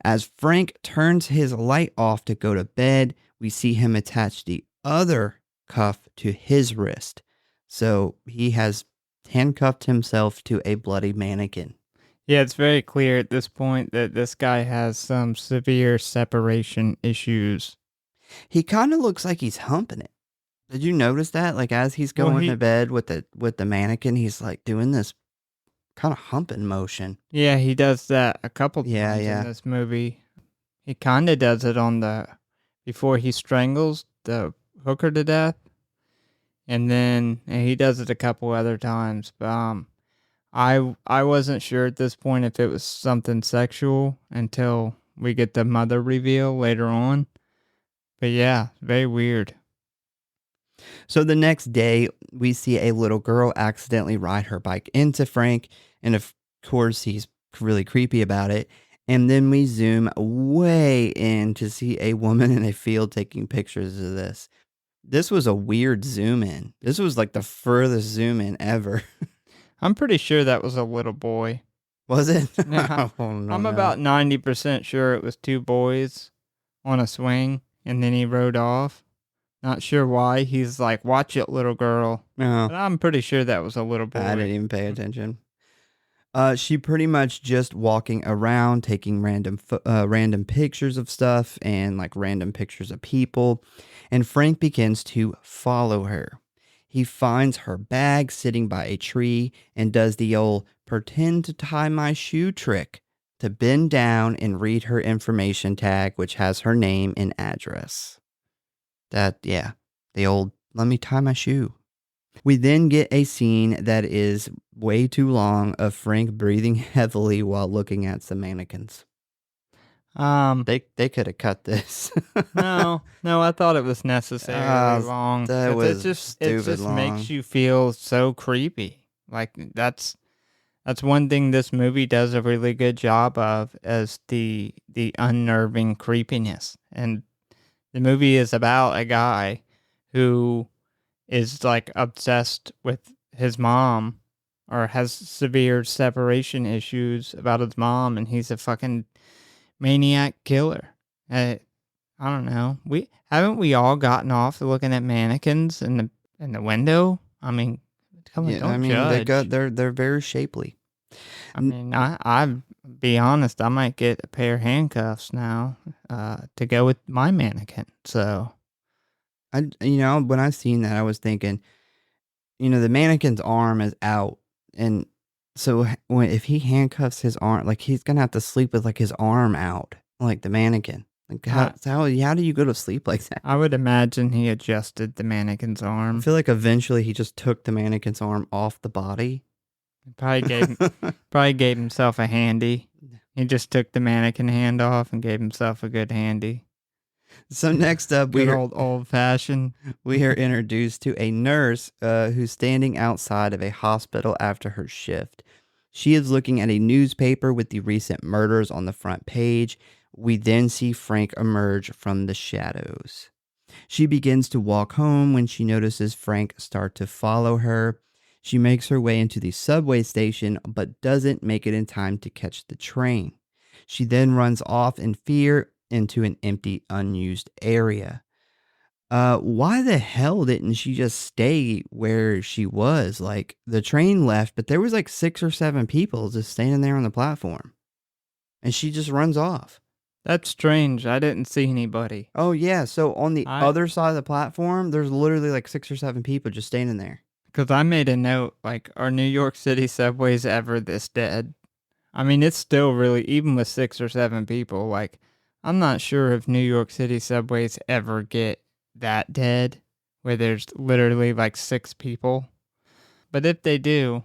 As Frank turns his light off to go to bed, we see him attach the other cuff to his wrist. So he has handcuffed himself to a bloody mannequin. Yeah, it's very clear at this point that this guy has some severe separation issues. He kind of looks like he's humping it. Did you notice that? Like as he's Well, going to bed with the mannequin, he's like doing this kind of humping motion. yeah, he does that a couple Yeah, times in yeah. this movie. He kind of does it on before he strangles the hooker to death, and then he does it a couple other times. But I wasn't sure at this point if it was something sexual until we get the mother reveal later on. But yeah, very weird. So the next day, we see a little girl accidentally ride her bike into Frank, and of course, he's really creepy about it. And then we zoom way in to see a woman in a field taking pictures of this. This was a weird zoom in. This was like the furthest zoom in ever. I'm pretty sure that was a little boy. Was it? Yeah, Oh, no, I'm no. about 90% sure it was two boys on a swing, and then he rode off. Not sure why. He's like, "Watch it, little girl." No, But I'm pretty sure that was a little boy. I didn't even pay attention. She pretty much just walking around, taking random pictures of stuff and like random pictures of people. And Frank begins to follow her. He finds her bag sitting by a tree and does the old pretend to tie my shoe trick to bend down and read her information tag, which has her name and address. Yeah, the old let me tie my shoe. We then get a scene that is way too long of Frank breathing heavily while looking at some mannequins. They could have cut this. No, I thought it was necessarily long. That 'Cause was it stupid just long. makes you feel so creepy. Like that's one thing this movie does a really good job of, is the unnerving creepiness. And the movie is about a guy who is like obsessed with his mom, or has severe separation issues about his mom, and he's a fucking maniac killer. I don't know. We all gotten off looking at mannequins in the window. I mean, come on, Yeah, don't I mean judge. they're very shapely. I mean, I be honest, I might get a pair of handcuffs now, to go with my mannequin. So When I seen that, I was thinking, the mannequin's arm is out, and so if he handcuffs his arm, like he's gonna have to sleep with like his arm out, like the mannequin. Like how do you go to sleep like that? I would imagine he adjusted the mannequin's I arm. feel like eventually he just took the mannequin's arm off the body. Probably gave himself a handy. He just took the mannequin hand off and gave himself a good handy. So next up, Good old fashioned. we are introduced to a nurse who's standing outside of a hospital after her shift. She is looking at a newspaper with the recent murders on the front page. We then see Frank emerge from the shadows. She begins to walk home when she notices Frank start to follow her. She makes her way into the subway station but doesn't make it in time to catch the train. She then runs off in fear into an empty, unused area. Why the hell didn't she just stay where she was? Like, the train left, but there was like 6 or 7 people just standing there on the platform. And she just runs off. That's strange. I didn't see anybody. Oh, yeah. So on the other side of the platform, there's literally like 6 or 7 people just standing there. Because I made a note, like, are New York City subways ever this dead? I mean, it's still really, even with 6 or 7 people, like, I'm not sure if New York City subways ever get that dead, where there's literally like 6 people. But if they do,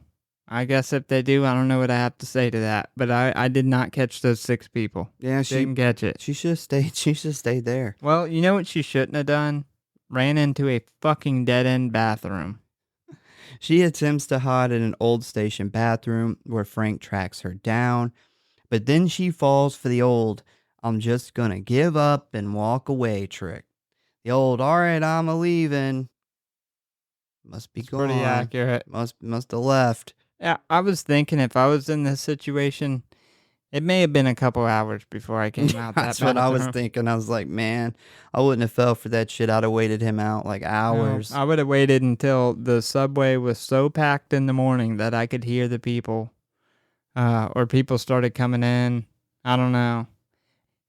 I guess if they do, I don't know what I have to say to that. But I did not catch those 6 people. Yeah, She didn't catch it. She should have stayed. She should have stayed there. Well, you know what she shouldn't have done? Ran into a fucking dead-end bathroom. She attempts to hide in an old station bathroom where Frank tracks her down, but then she falls for the old "I'm just gonna give up and walk away" trick. The old "all right, I'm a leaving" must be gone. Pretty accurate. Must have left. Yeah, I was thinking if I was in this situation, It may have been a couple hours before I came out that That's what I was bathroom. thinking. I was like, man, I wouldn't have fell for that shit. I'd have waited him out like No, hours. I would have waited until the subway was so packed in the morning that I could hear the people, or people started coming in. I don't know.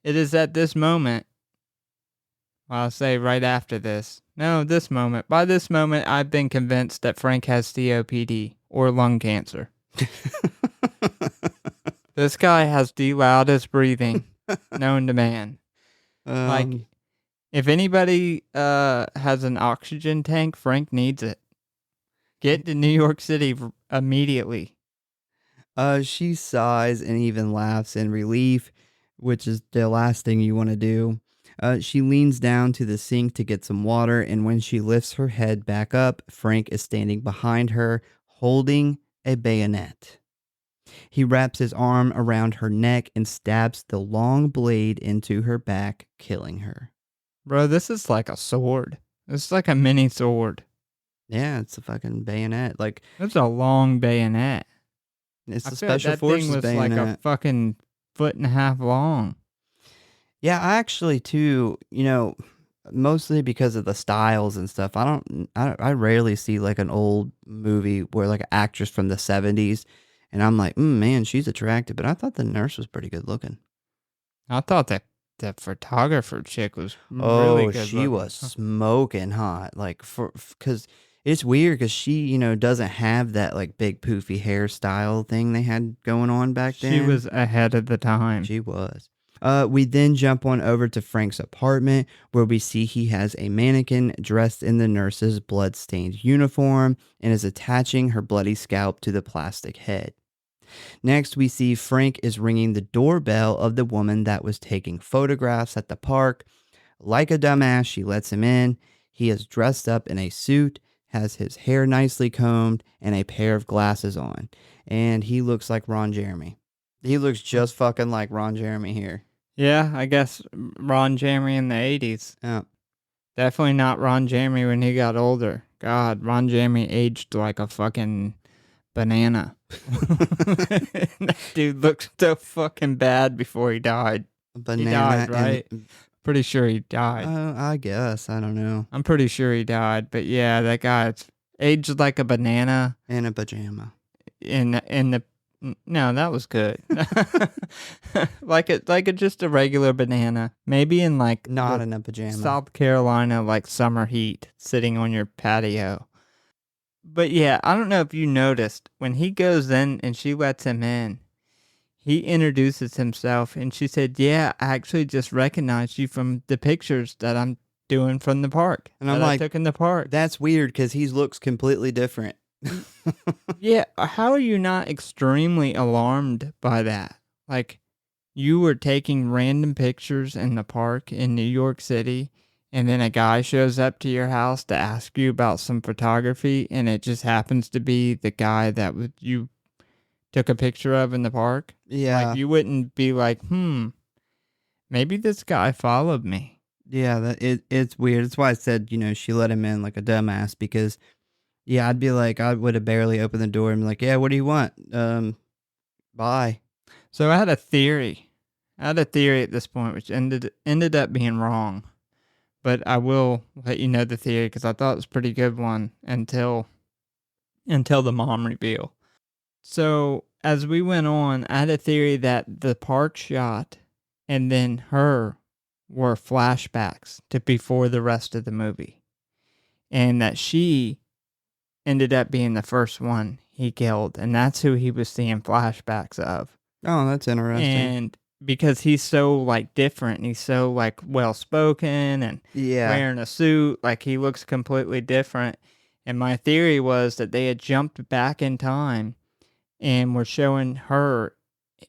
It is at this moment, well, I'll say right after this. No, this moment. By this moment, I've been convinced that Frank has COPD or lung cancer. This guy has the loudest breathing known to man. Like, if anybody has an oxygen tank, Frank needs it. Get to New York City immediately. She sighs and even laughs in relief, which is the last thing you want to do. She leans down to the sink to get some water, and when she lifts her head back up, Frank is standing behind her, holding a bayonet. He wraps his arm around her neck and stabs the long blade into her back, killing her. Bro, this is like a sword. It's like a mini sword. Yeah, it's a fucking bayonet. Like, It's a long bayonet. it's I a feel like special that forces thing was bayonet. like a fucking 1.5 feet long. Yeah, I actually too, mostly because of the styles and stuff. I rarely see like an old movie where like an actress from the 70s and I'm like, man, she's attractive. But I thought the nurse was pretty good looking. I thought that the photographer chick was really Oh, good she looking. was smoking hot. Like because it's weird because she, doesn't have that like big poofy hairstyle thing they had going on back then. She was ahead of the time. She was. We then jump on over to Frank's apartment where we see he has a mannequin dressed in the nurse's blood-stained uniform and is attaching her bloody scalp to the plastic head. Next, we see Frank is ringing the doorbell of the woman that was taking photographs at the park. Like a dumbass, she lets him in. He is dressed up in a suit, has his hair nicely combed, and a pair of glasses on. And he looks like Ron Jeremy. He looks just fucking like Ron Jeremy here. Yeah, I guess Ron Jeremy in the 80s. Yeah. Definitely not Ron Jeremy when he got older. God, Ron Jeremy aged like a fucking banana. That dude looked so fucking bad before he died. Banana. He died, right? Pretty sure he died. I guess. I don't know. I'm pretty sure he died, but yeah, that guy's aged like a banana. In a pajama. No, that was good. like just a regular banana. Maybe in like Not in a pajama. South Carolina, like summer heat, sitting on your patio. But yeah, I don't know if you noticed when he goes in and she lets him in, he introduces himself and she said, "Yeah, I actually just recognized you from the pictures that I'm doing from the park. And I'm like, I took in the park." That's weird because he looks completely different. Yeah, how are you not extremely alarmed by that? Like, you were taking random pictures in the park in New York City, and then a guy shows up to your house to ask you about some photography, and it just happens to be the guy that you took a picture of in the park? Yeah. Like, you wouldn't be like, maybe this guy followed me. Yeah, it's weird. That's why I said, she let him in like a dumbass because, yeah, I'd be like, I would have barely opened the door and be like, yeah, what do you want? Bye. So I had a theory. at this point, which ended up being wrong. But I will let you know the theory because I thought it was a pretty good one until the mom reveal. So as we went on, I had a theory that the park shot and then her were flashbacks to before the rest of the movie. And that she ended up being the first one he killed. And that's who he was seeing flashbacks of. Oh, that's interesting. And because he's so like different, he's so like well spoken and wearing a suit, like he looks completely different. And my theory was that they had jumped back in time and were showing her,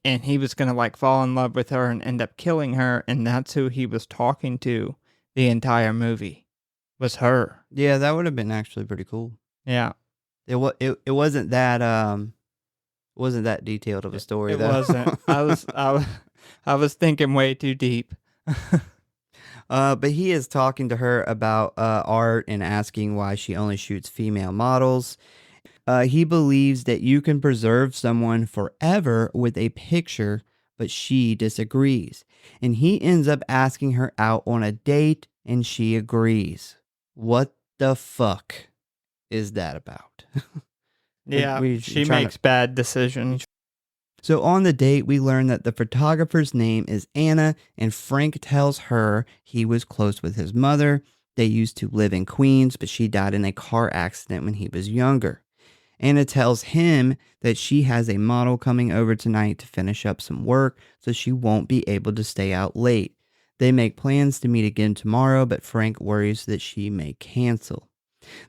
and he was gonna like fall in love with her and end up killing her, and that's who he was talking to the entire movie, was her. Yeah, that would have been actually pretty cool. Yeah. It wasn't that detailed of a story It though. wasn't. I was thinking way too deep. But he is talking to her about art and asking why she only shoots female models. He believes that you can preserve someone forever with a picture, but she disagrees. And he ends up asking her out on a date, and she agrees. What the fuck is that about? Yeah, We she trying makes bad decisions. So on the date, we learn that the photographer's name is Anna, and Frank tells her he was close with his mother. They used to live in Queens, but she died in a car accident when he was younger. Anna tells him that she has a model coming over tonight to finish up some work, so she won't be able to stay out late. They make plans to meet again tomorrow, but Frank worries that she may cancel.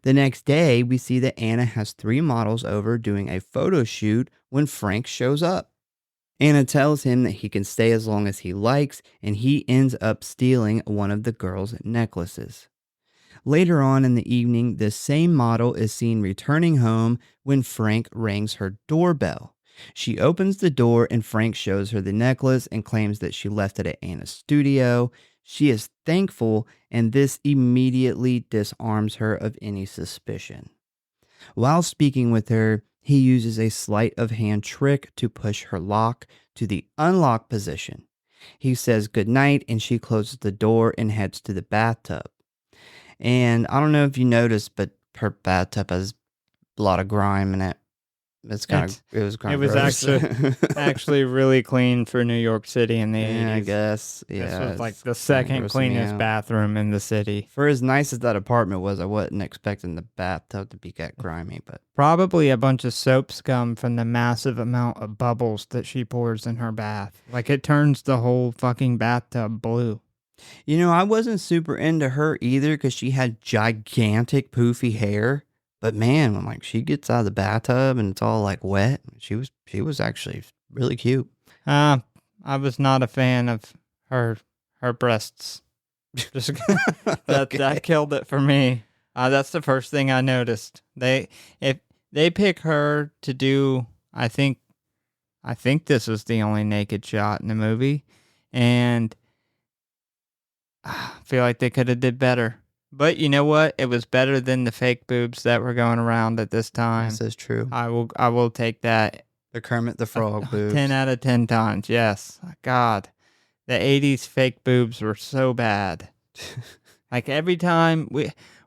The next day, we see that Anna has 3 models over doing a photo shoot when Frank shows up. Anna tells him that he can stay as long as he likes, and he ends up stealing one of the girls' necklaces. Later on in the evening, this same model is seen returning home when Frank rings her doorbell. She opens the door and Frank shows her the necklace and claims that she left it at Anna's studio. She is thankful, and this immediately disarms her of any suspicion. While speaking with her, he uses a sleight of hand trick to push her lock to the unlock position. He says goodnight, and she closes the door and heads to the bathtub. And I don't know if you noticed, but her bathtub has a lot of grime in it. It was kind of gross. actually really clean for New York City in the 80s. Yeah, I guess. Yeah, this was like the second cleanest bathroom in the city. For as nice as that apartment was, I wasn't expecting the bathtub to be that grimy, but probably a bunch of soap scum from the massive amount of bubbles that she pours in her bath. Like it turns the whole fucking bathtub blue. You know, I wasn't super into her either because she had gigantic poofy hair. But man, when like she gets out of the bathtub and it's all like wet, she was actually really cute. I was not a fan of her breasts. Just that killed it for me. That's the first thing I noticed. If they pick her to do, I think this was the only naked shot in the movie, and I feel like they could have did better. But you know what? It was better than the fake boobs that were going around at this time. This is true. I will take that. The Kermit the Frog boobs. 10 out of 10 times, yes. God, the 80s fake boobs were so bad. Like every time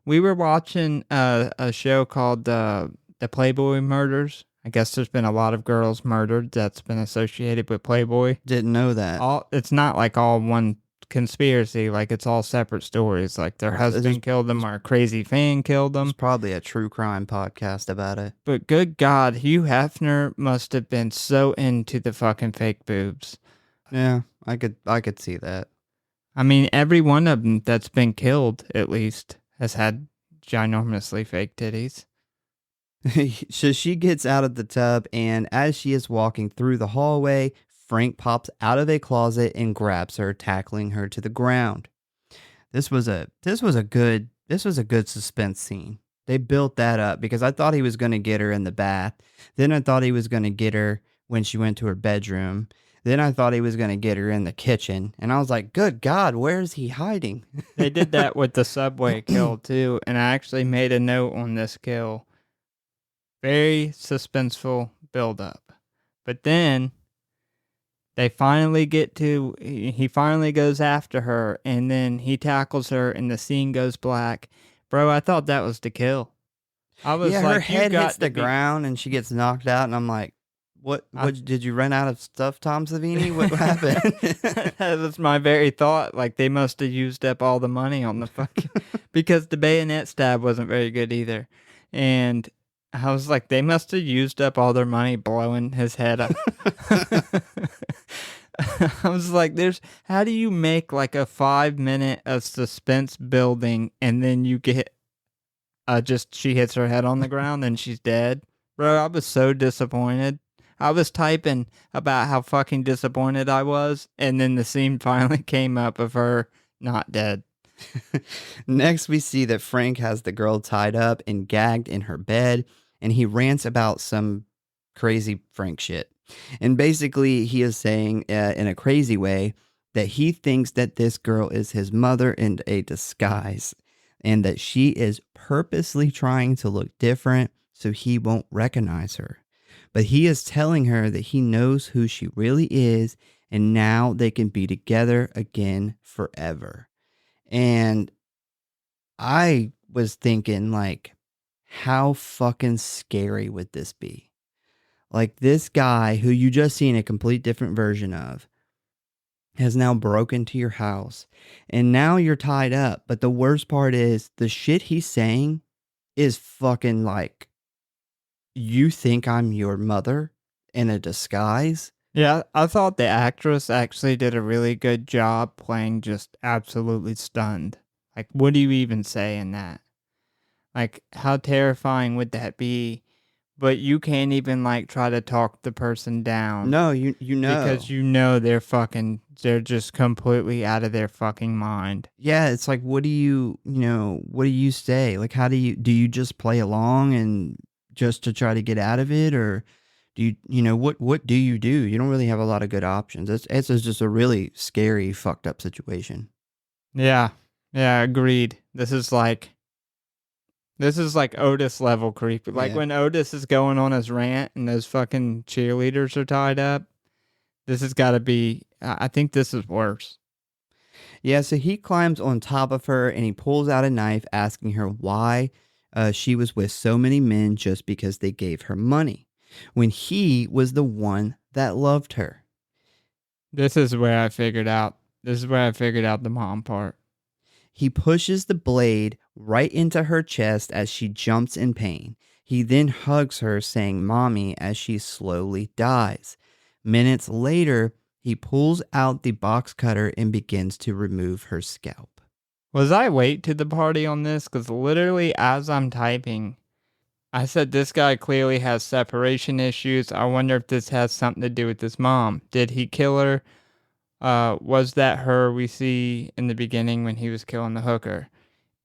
we were watching a show called the Playboy Murders. I guess there's been a lot of girls murdered that's been associated with Playboy. Didn't know that. It's not like all one conspiracy, like it's all separate stories, like their husband killed them or a crazy fan killed them. There's probably a true crime podcast about it. But good God, Hugh Hefner must have been so into the fucking fake boobs. Yeah, I could see that. I mean, every one of them that's been killed, at least, has had ginormously fake titties. So she gets out of the tub, and as she is walking through the hallway, Frank pops out of a closet and grabs her, tackling her to the ground. This was a good suspense scene. They built that up because I thought he was going to get her in the bath. Then I thought he was going to get her when she went to her bedroom. Then I thought he was going to get her in the kitchen. And I was like, good God, where is he hiding? They did that with the subway kill too. And I actually made a note on this kill. Very suspenseful buildup. But then he finally goes after her, and then he tackles her, and the scene goes black. Bro, I thought that was the kill. I was like, her head hits the ground, and she gets knocked out, and I'm like, what did you run out of stuff, Tom Savini? What happened? That was my very thought. Like, they must have used up all the money on the fucking... because the bayonet stab wasn't very good either. And I was like, they must have used up all their money blowing his head up. I was like, how do you make like a 5-minute of suspense building and then you get she hits her head on the ground and she's dead? Bro, I was so disappointed. I was typing about how fucking disappointed I was, and then the scene finally came up of her not dead. Next, we see that Frank has the girl tied up and gagged in her bed, and he rants about some crazy Frank shit. And basically, he is saying in a crazy way that he thinks that this girl is his mother in a disguise, and that she is purposely trying to look different so he won't recognize her. But he is telling her that he knows who she really is, and now they can be together again forever. And I was thinking, like, how fucking scary would this be? Like, this guy who you just seen a complete different version of has now broken into your house, and now you're tied up. But the worst part is the shit he's saying is fucking like, you think I'm your mother in a disguise? Yeah, I thought the actress actually did a really good job playing just absolutely stunned. Like, what do you even say in that? Like, how terrifying would that be? But you can't even, like, try to talk the person down No, you because know. you know they're just completely out of their fucking mind. Yeah, it's like, what do what do you say? Like, do you just play along and just to try to get out of it? Or what do? You don't really have a lot of good options. It's just a really scary, fucked up situation. Yeah, yeah, agreed. This is like Otis level creepy. Like Yeah. when Otis is going on his rant and those fucking cheerleaders are tied up. This has got to be. I think this is worse. Yeah, so he climbs on top of her and he pulls out a knife, asking her why she was with so many men just because they gave her money, when he was the one that loved her. This is where I figured out. This is where I figured out the mom part. He pushes the blade right into her chest as she jumps in pain. He then hugs her, saying, "Mommy," as she slowly dies. Minutes later, he pulls out the box cutter and begins to remove her scalp. Was I late to the party on this? Because literally, as I'm typing, I said this guy clearly has separation issues. I wonder if this has something to do with his mom. Did he kill her? Was that her we see in the beginning when he was killing the hooker?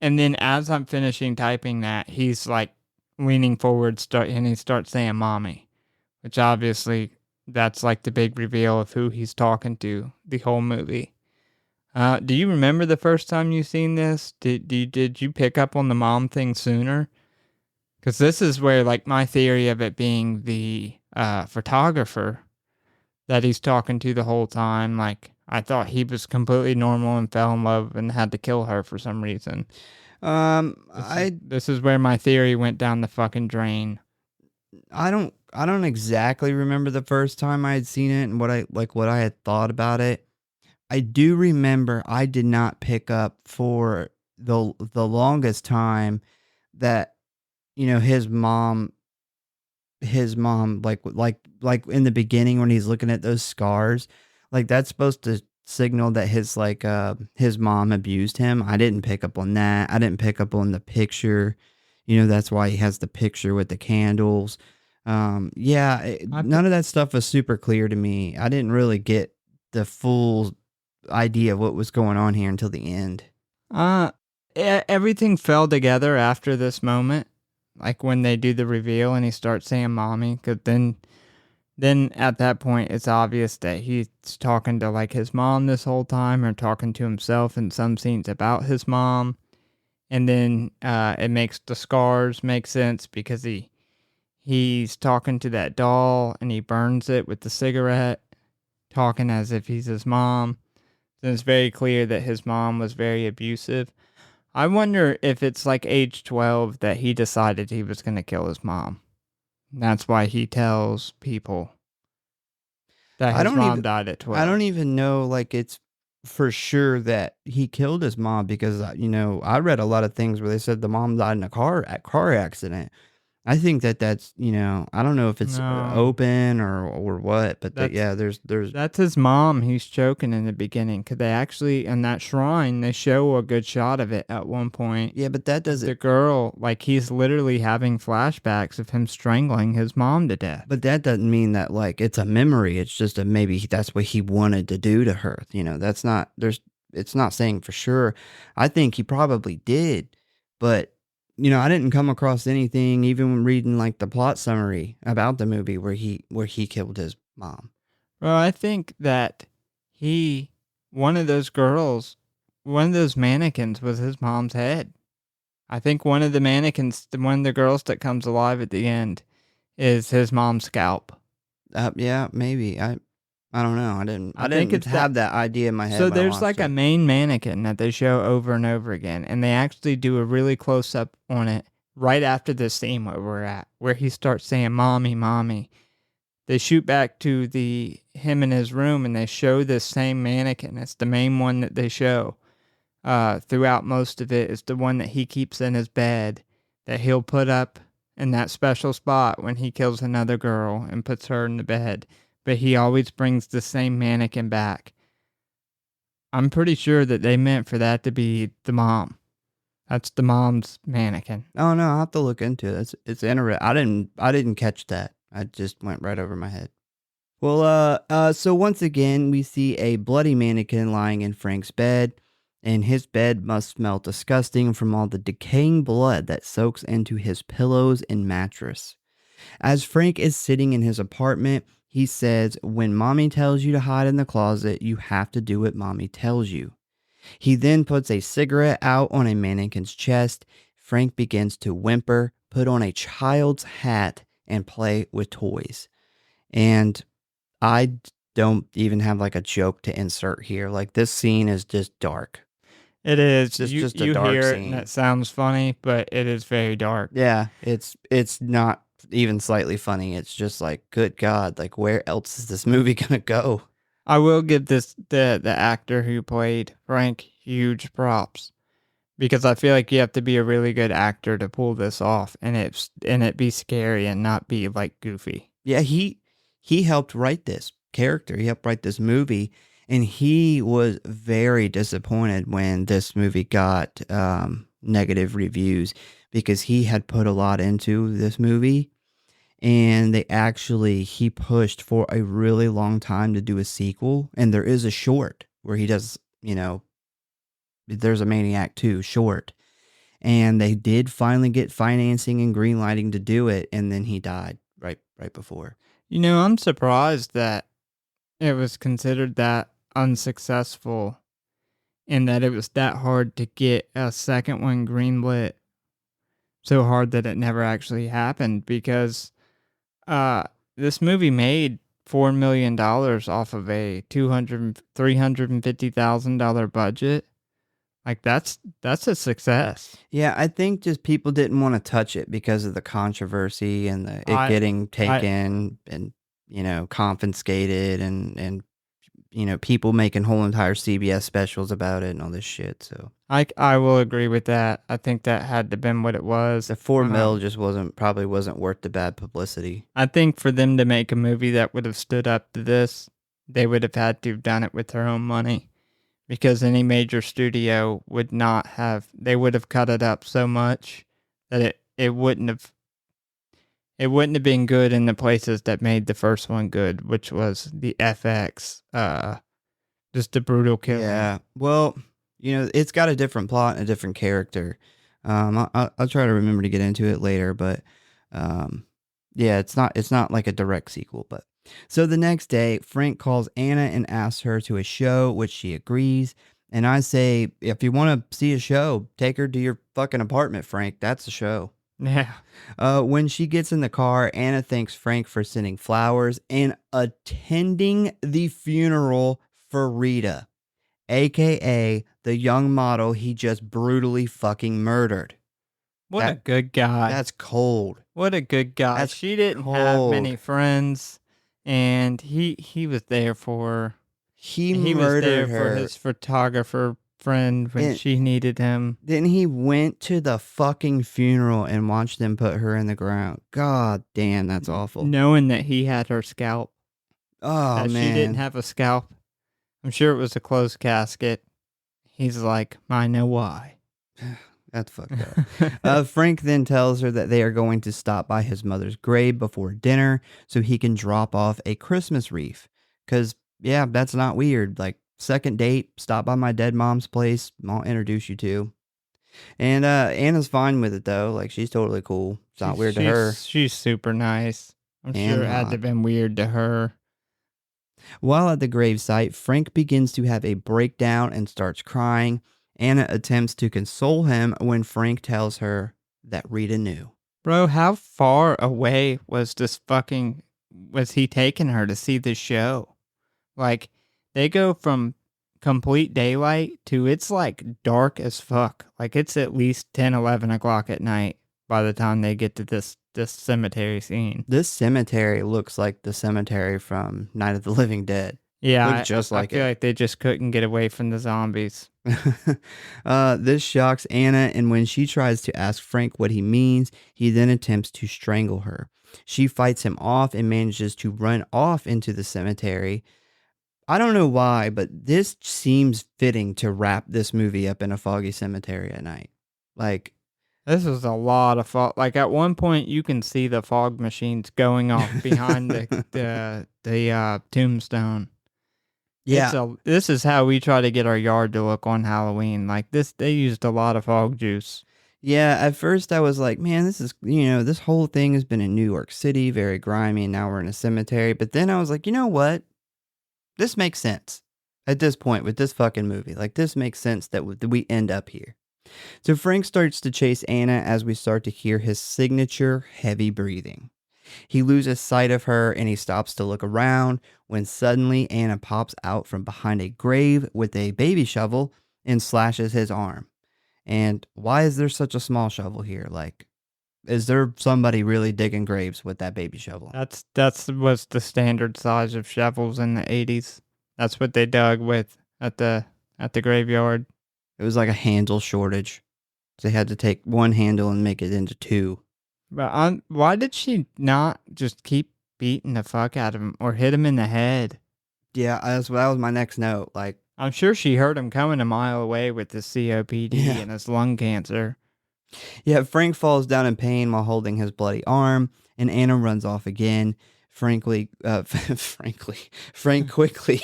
And then as I'm finishing typing that, he's like leaning forward, and he starts saying "mommy," which obviously that's like the big reveal of who he's talking to the whole movie. Do you remember the first time you seen this? Did you pick up on the mom thing sooner? Because this is where like my theory of it being the photographer that he's talking to the whole time. Like I thought he was completely normal and fell in love and had to kill her for some reason. This is where my theory went down the fucking drain. I don't exactly remember the first time I had seen it and what I had thought about it. I do remember I did not pick up for the longest time that his mom like in the beginning when he's looking at those scars, like that's supposed to signal that his mom abused him. I didn't pick up on that. I didn't pick up on the picture. That's why he has the picture with the candles. Yeah, none of that stuff was super clear to me. I didn't really get the full idea of what was going on here until the end. Uh, Everything fell together after this moment, like when they do the reveal and he starts saying "mommy," because then at that point it's obvious that he's talking to like his mom this whole time, or talking to himself in some scenes about his mom, and then it makes the scars make sense because he's talking to that doll and he burns it with the cigarette, talking as if he's his mom. So it's very clear that his mom was very abusive. I wonder if it's like age 12 that he decided he was going to kill his mom. That's why he tells people that I his don't mom even died at I 12. don't even know like it's for sure that he killed his mom because I read a lot of things where they said the mom died in a car accident. I think that's I don't know if it's No, open or what, but that's yeah, there's that's his mom he's choking in the beginning. Cause they actually, in that shrine, they show a good shot of it at one point. yeah, but that Of the doesn't girl, like he's literally having flashbacks of him strangling his mom to death. but that doesn't mean that like it's a memory. It's just a maybe that's what he wanted to do to her. That's not it's not saying for sure. I think he probably did, but I didn't come across anything even when reading like the plot summary about the movie where he killed his mom. Well, I think that he, one of those girls, one of those mannequins was his mom's head. I think one of the mannequins, one of the girls that comes alive at the end, is his mom's scalp. Yeah, maybe. I don't know. I I think didn't it's that. have that idea in my head So when I there's watched like a it. main mannequin that they show over and over again, and they actually do a really close up on it right after the scene where we're at, where he starts saying "mommy, mommy." They shoot back to the him in his room, and they show this same mannequin. It's the main one that they show throughout most of it. It's the one that he keeps in his bed that he'll put up in that special spot when he kills another girl and puts her in the bed. But he always brings the same mannequin back. I'm pretty sure that they meant for that to be the mom. That's the mom's mannequin. Oh no, I'll have to look into it. It's interesting. I didn't catch that. I just went right over my head. Well, so once again, we see a bloody mannequin lying in Frank's bed, and his bed must smell disgusting from all the decaying blood that soaks into his pillows and mattress. As Frank is sitting in his apartment, he says, "When mommy tells you to hide in the closet, you have to do what mommy tells you." He then puts a cigarette out on a mannequin's chest. Frank begins to whimper, put on a child's hat, and play with toys. And don't even have like a joke to insert here. Like this scene is just dark. It is. Just a You dark hear it and scene. it sounds funny, but it is very dark. Yeah, it's not even slightly funny. It's just like, good God, like where else is this movie gonna go? I will give the actor who played Frank huge props because I feel like you have to be a really good actor to pull this off and it be scary and not be like goofy. Yeah, he helped write this character. He helped write this movie, and he was very disappointed when this movie got negative reviews because he had put a lot into this movie, and he pushed for a really long time to do a sequel, and there is a short where he does, there's a Maniac 2 short, and they did finally get financing and green lighting to do it, and then he died right before. I'm surprised that it was considered that unsuccessful and that it was that hard to get a second one greenlit, so hard that it never actually happened because this movie made $4 million off of a $350,000 budget. Like that's a success. Yeah, I think just people didn't want to touch it because of the controversy and it I getting I taken and confiscated and people making whole entire CBS specials about it and all this shit. So I will agree with that. I think that had to been what it was. the 4 mil just probably wasn't worth the bad publicity. I think for them to make a movie that would have stood up to this, they would have had to have done it with their own money. Because any major studio would not have, they would have cut it up so much that it wouldn't have been good in the places that made the first one good, which was the FX, just a brutal killing. Yeah, well, it's got a different plot and a different character. I'll try to remember to get into it later, but yeah, it's not like a direct sequel, but. So the next day, Frank calls Anna and asks her to a show, which she agrees. And I say, if you want to see a show, take her to your fucking apartment, Frank. That's the show. Yeah. When she gets in the car, Anna thanks Frank for sending flowers and attending the funeral for Rita, aka the young model he just brutally fucking murdered. What a good guy. That's cold. What a good guy. She didn't have many friends. And he was there for her. He murdered her. For his photographer friend when she needed him. Then he went to the fucking funeral and watched them put her in the ground. God damn, that's awful. Knowing that he had her scalp. Oh, that man. She didn't have a scalp. I'm sure it was a closed casket. He's like, I know why. That's fucked up. Frank then tells her that they are going to stop by his mother's grave before dinner so he can drop off a Christmas wreath. Because, yeah, that's not weird. Like, second date, stop by my dead mom's place. I'll introduce you to. And Anna's fine with it, though. Like, she's totally cool. It's not weird to her. She's super nice. I'm sure it had to have been weird to her. While at the gravesite, Frank begins to have a breakdown and starts crying. Anna attempts to console him when Frank tells her that Rita knew. Bro, how far away was he taking her to see this show? Like, they go from complete daylight to it's like dark as fuck. Like, it's at least 10, 11 o'clock at night by the time they get to this cemetery scene. This cemetery looks like the cemetery from Night of the Living Dead. Yeah, Looks just like I feel it. like they just couldn't get away from the zombies. This shocks Anna, and when she tries to ask Frank what he means, he then attempts to strangle her. She fights him off and manages to run off into the cemetery. I don't know why, but this seems fitting to wrap this movie up in a foggy cemetery at night. Like, This is a lot of fog. Like, at one point, you can see the fog machines going off behind the tombstone. yeah, This is how we try to get our yard to look on Halloween. Like, this, they used a lot of fog juice. yeah. At first, I was like, man, this is, this whole thing has been in New York City, very grimy, and now we're in a cemetery. But then I was like, you know what? This makes sense at this point with this fucking movie. Like, this makes sense that we end up here. So Frank starts to chase Anna as we start to hear his signature heavy breathing. He loses sight of her and he stops to look around when suddenly Anna pops out from behind a grave with a baby shovel and slashes his arm. And why is there such a small shovel here? Like, is there somebody really digging graves with that baby shovel? That's was the standard size of shovels in the 80s. That's what they dug with at the graveyard. It was like a handle shortage. They had to take one handle and make it into two. But why did she not just keep beating the fuck out of him or hit him in the head? Yeah, that was my next note. Like, I'm sure she heard him coming a mile away with his COPD Yeah. and his lung cancer. yeah, Frank falls down in pain while holding his bloody arm, and Anna runs off again. Frank quickly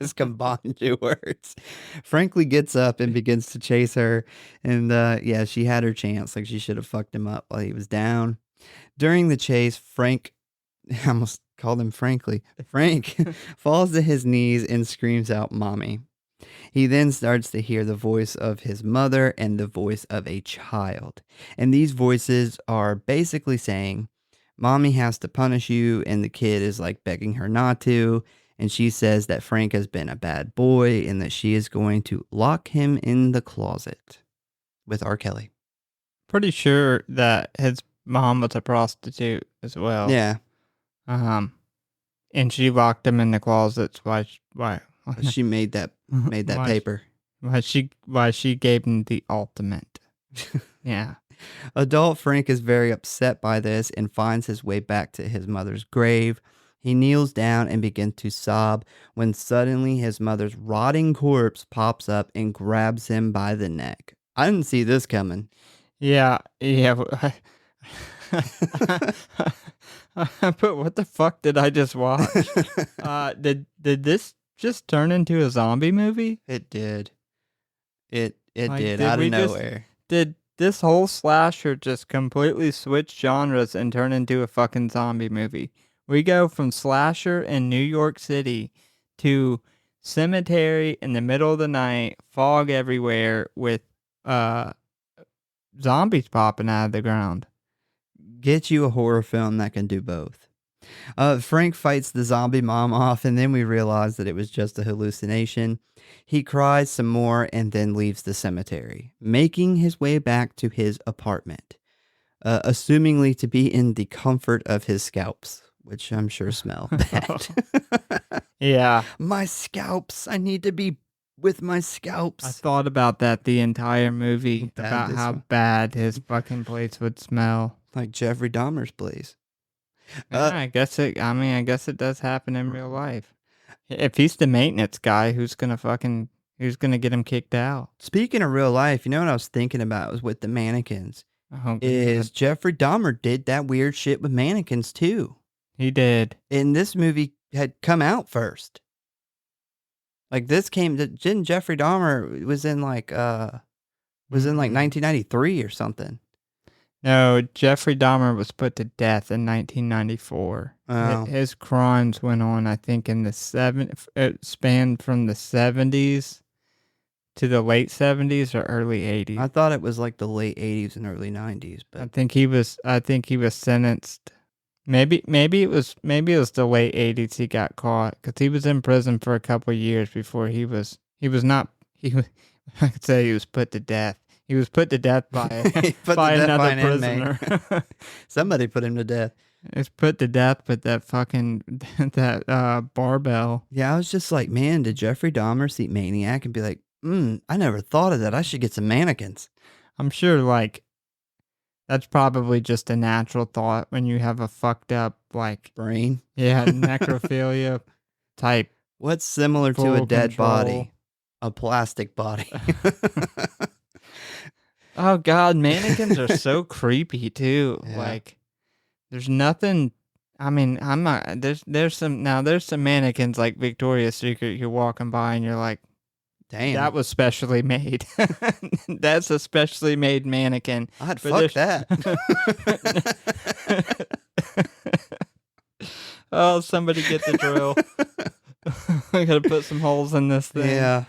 just combined two words. Frankly gets up and begins to chase her, and yeah, she had her chance. Like, she should have fucked him up while he was down. During the chase, Frank, I almost called him Frankly. Frank falls to his knees and screams out, "Mommy." He then starts to hear the voice of his mother and the voice of a child. And these voices are basically saying, Mommy has to punish you, and the kid is like begging her not to. And she says that Frank has been a bad boy and that she is going to lock him in the closet with R. Kelly. Pretty sure that his mom was a prostitute as well. Yeah. And she locked him in the closets. Why? She made that paper. Why she gave him the ultimate. Yeah. Adult Frank is very upset by this and finds his way back to his mother's grave. He kneels down and begins to sob when suddenly his mother's rotting corpse pops up and grabs him by the neck. I didn't see this coming. Yeah. But what the fuck did I just watch? Did this just turn into a zombie movie? It did. It Like, did did out we of just- nowhere. Did this whole slasher just completely switch genres and turn into a fucking zombie movie? We go from slasher in New York City to cemetery in the middle of the night, fog everywhere with zombies popping out of the ground. Get you a horror film that can do both. Frank fights the zombie mom off, and then we realize that it was just a hallucination. He cries some more and then leaves the cemetery, making his way back to his apartment, assumingly to be in the comfort of his scalps, which I'm sure smell bad. Yeah. My scalps. I need to be with my scalps. I thought about that the entire movie, Bad about this how one. bad his fucking place would smell. Like Jeffrey Dahmer's place. Yeah, I guess it does happen in real life. If he's the maintenance guy, who's gonna get him kicked out? Speaking of real life, you know what I was thinking about was with the mannequins. Oh, Is God. Jeffrey Dahmer did that weird shit with mannequins too. He did. And this movie had come out first. Like, didn't Jeffrey Dahmer was in like 1993 or something. No, Jeffrey Dahmer was put to death in 1994. Oh. His crimes went on, I think, in it spanned from the 70s to the late 70s or early 80s. I thought it was like the late 80s and early 90s, but I think he was sentenced Maybe it was the late 80s he got caught, because he was in prison for a couple of years before he was not he was, I could say he was put to death. He was put to death by another an inmate. prisoner. Somebody put him to death. It's put to death with that fucking that barbell. Yeah, I was just like, man, did Jeffrey Dahmer see Maniac and be like, I never thought of that. I should get some mannequins. I'm sure, like, that's probably just a natural thought when you have a fucked up, like, brain. Yeah, necrophilia type. What's similar to a dead body? A plastic body. Oh God, mannequins are so creepy too. Yeah. Like, there's nothing. I mean, I'm not. There's some mannequins like Victoria's Secret. You're walking by and you're like, damn, that was specially made. That's a specially made mannequin. I'd fuck that. Oh, somebody get the drill. I gotta put some holes in this thing. Yeah.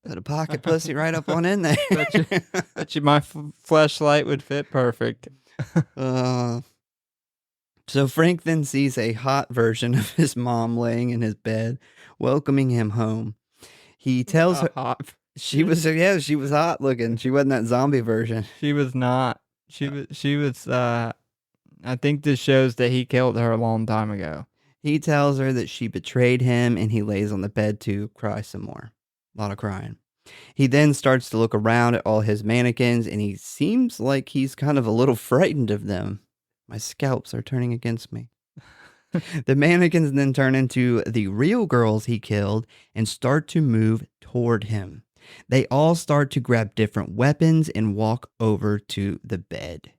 Put a pocket pussy right up on in there. Bet you my fleshlight would fit perfect. So Frank then sees a hot version of his mom laying in his bed, welcoming him home. He tells her she was hot looking. She wasn't that zombie version. She was not. She was. I think this shows that he killed her a long time ago. He tells her that she betrayed him, and he lays on the bed to cry some more. A lot of crying. He then starts to look around at all his mannequins, and he seems like he's kind of a little frightened of them. My scalps are turning against me. The mannequins then turn into the real girls he killed and start to move toward him. They all start to grab different weapons and walk over to the bed.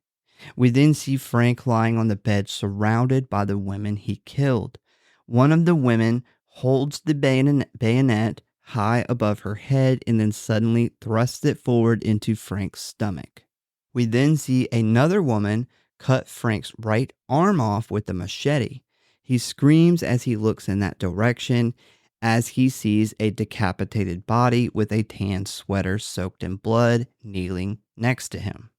We then see Frank lying on the bed surrounded by the women he killed. One of the women holds the bayonet high above her head and then suddenly thrusts it forward into Frank's stomach. We then see another woman cut Frank's right arm off with a machete. He screams as he looks in that direction as he sees a decapitated body with a tan sweater soaked in blood kneeling next to him.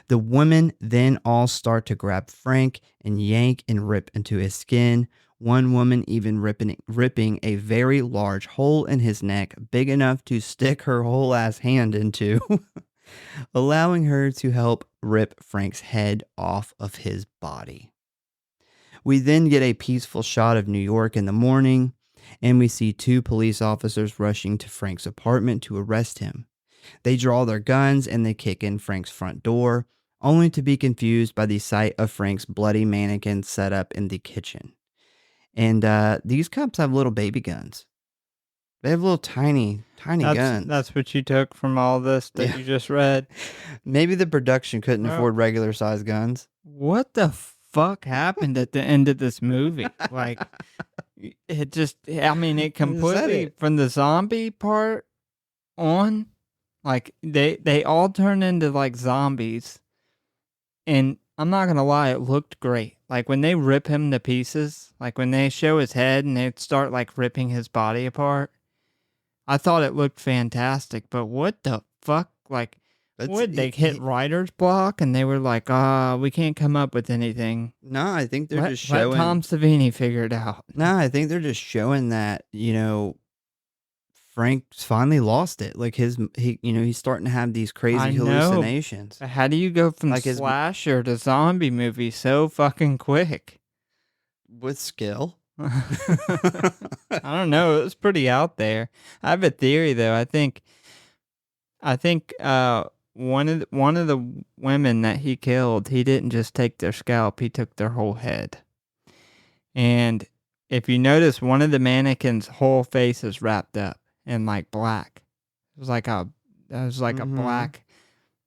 The women then all start to grab Frank and yank and rip into his skin. One woman even ripping a very large hole in his neck, big enough to stick her whole ass hand into, allowing her to help rip Frank's head off of his body. We then get a peaceful shot of New York in the morning, and we see two police officers rushing to Frank's apartment to arrest him. They draw their guns and they kick in Frank's front door, only to be confused by the sight of Frank's bloody mannequin set up in the kitchen. And these cops have little baby guns. They have little tiny guns. That's what you took from all this that you just read. Maybe the production couldn't afford regular size guns. What the fuck happened at the end of this movie? Like, it just, I mean, it completely, from the zombie part on, like, they all turn into, like, zombies. And I'm not going to lie, it looked great. Like, when they rip him to pieces, like, when they show his head and they start, like, ripping his body apart, I thought it looked fantastic. But what the fuck? Like, they hit writer's block and they were like, we can't come up with anything. No, I think they're just showing. Let Tom Savini figure it out. No, I think they're just showing that, Frank's finally lost it. Like he's starting to have these crazy hallucinations. How do you go from like slasher to zombie movie so fucking quick? With skill. I don't know. It was pretty out there. I have a theory though. I think one of the women that he killed, he didn't just take their scalp, he took their whole head. And if you notice, one of the mannequins' whole face is wrapped up in like black. It was like a black.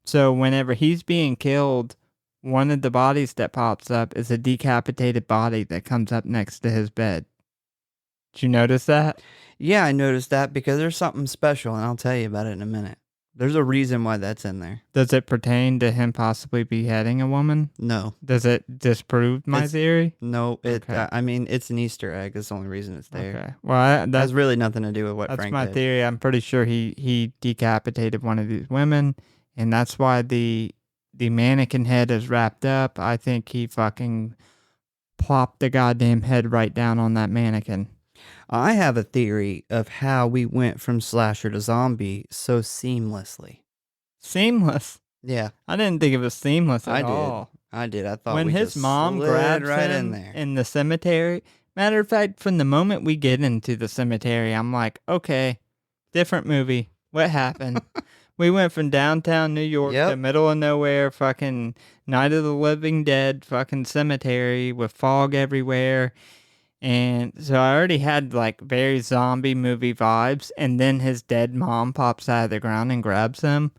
So whenever he's being killed, one of the bodies that pops up is a decapitated body that comes up next to his bed. Did you notice that? Yeah, I noticed that because there's something special, and I'll tell you about it in a minute. There's a reason why that's in there. Does it pertain to him possibly beheading a woman? No. Does it disprove my theory? No. I mean, it's an Easter egg. That's the only reason it's there. Okay. Well, that has really nothing to do with what Frank did. That's my theory. I'm pretty sure he decapitated one of these women, and that's why the the mannequin head is wrapped up, I think he fucking plopped the goddamn head right down on that mannequin. I have a theory of how we went from slasher to zombie so seamlessly. Seamless. Yeah, I didn't think it was seamless at I did. all. I did. I thought When we his just mom slid grabs right in him there. in the cemetery, matter of fact, from the moment we get into the cemetery, I'm like, okay, different movie. What happened? We went from downtown New York to Yep. middle of nowhere, fucking Night of the Living Dead, fucking cemetery with fog everywhere. And so I already had like very zombie movie vibes. And then his dead mom pops out of the ground and grabs him.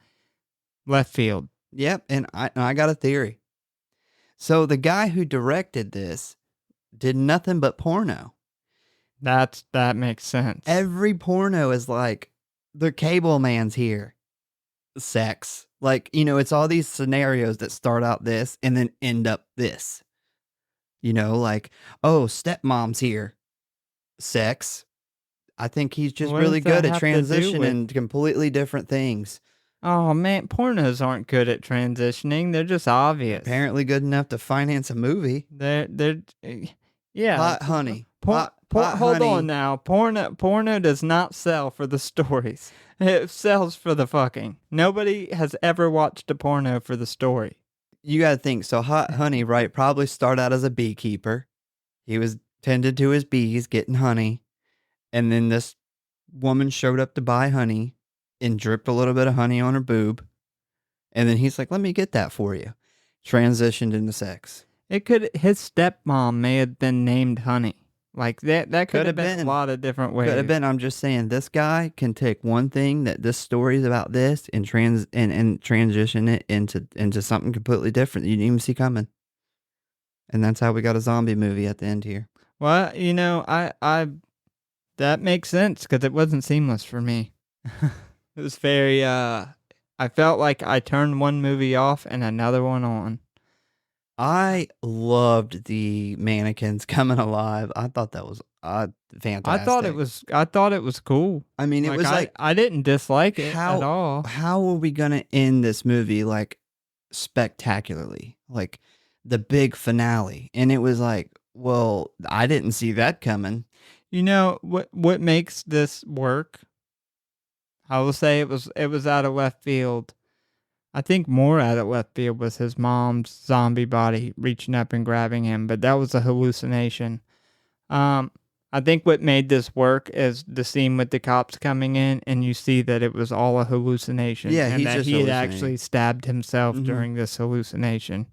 Left field. Yep. And I got a theory. So the guy who directed this did nothing but porno. That makes sense. Every porno is like, the cable man's here. Sex. Like, it's all these scenarios that start out this and then end up this. Like, oh, stepmom's here. Sex. I think he's just What really does that good at have to do transitioning to completely different things. Oh man, pornos aren't good at transitioning. They're just obvious. Apparently good enough to finance a movie. Yeah. Hot honey. Hold honey. on now. Porno does not sell for the stories. It sells for the fucking. Nobody has ever watched a porno for the story. You got to think. So Hot Honey, right, probably started out as a beekeeper. He was tended to his bees, getting honey. And then this woman showed up to buy honey and dripped a little bit of honey on her boob. And then he's like, let me get that for you. Transitioned into sex. His stepmom may have been named Honey. Like that could have been a lot of different ways. Could have been. I'm just saying, this guy can take one thing that this story is about this and transition it into something completely different that you didn't even see coming. And that's how we got a zombie movie at the end here. Well, I that makes sense because it wasn't seamless for me. It was very. I felt like I turned one movie off and another one on. I loved the mannequins coming alive. I thought that was fantastic. I thought it was cool. I mean, it was like I didn't dislike it at all. How are we gonna end this movie like spectacularly, like the big finale? And it was like, well, I didn't see that coming. You know what makes this work? I will say it was out of left field. I think more out of left field was his mom's zombie body reaching up and grabbing him, but that was a hallucination. I think what made this work is the scene with the cops coming in, and you see that it was all a hallucination. Yeah, and that he had actually stabbed himself during this hallucination.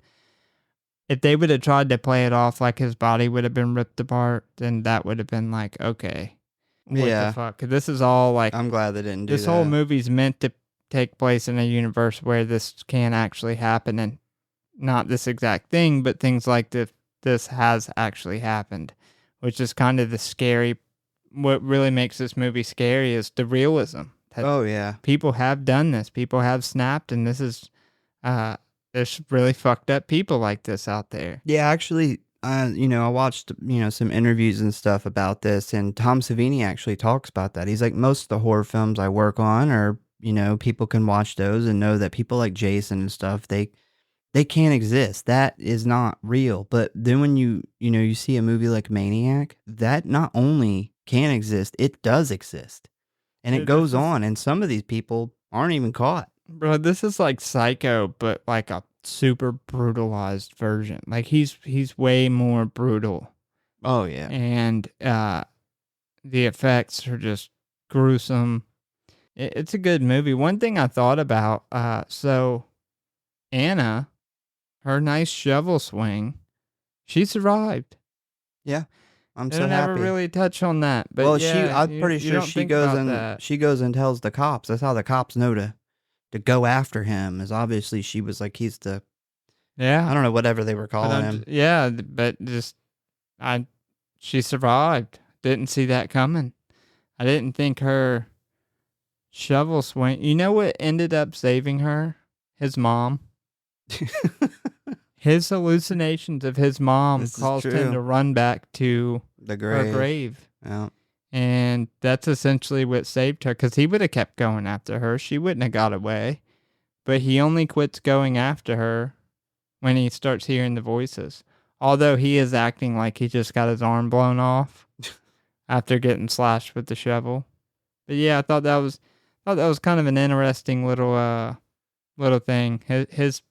If they would have tried to play it off like his body would have been ripped apart, then that would have been like, okay, what the fuck? 'Cause this is all like, I'm glad they didn't do that. This whole movie's meant to take place in a universe where this can actually happen, and not this exact thing, but things like this has actually happened, which is kind of the scary. What really makes this movie scary is the realism. Oh yeah, people have done this. People have snapped, and this is there's really fucked up people like this out there. Yeah, actually, I watched some interviews and stuff about this, and Tom Savini actually talks about that. He's like, most of the horror films I work on are, people can watch those and know that people like Jason and stuff, they can't exist. That is not real. But then when you see a movie like Maniac, that not only can exist, it does exist. And it goes on, and some of these people aren't even caught. Bro, this is like Psycho, but like a super brutalized version. Like he's way more brutal. Oh yeah. And the effects are just gruesome. It's a good movie. One thing I thought about, so Anna, her nice shovel swing, she survived. Yeah. I'm They so don't happy. ever really touch on that. But Well, yeah, I'm pretty sure she goes and tells the cops. That's how the cops know to go after him, is obviously she was like, he's the, I don't know, whatever they were calling him. Yeah, but she survived. Didn't see that coming. I didn't think her shovel swing. You know what ended up saving her? His mom. His hallucinations of his mom caused him to run back to her grave. Yeah. And that's essentially what saved her, because he would have kept going after her. She wouldn't have got away. but he only quits going after her when he starts hearing the voices. Although he is acting like he just got his arm blown off after getting slashed with the shovel. But yeah, I thought that was kind of an interesting little thing. His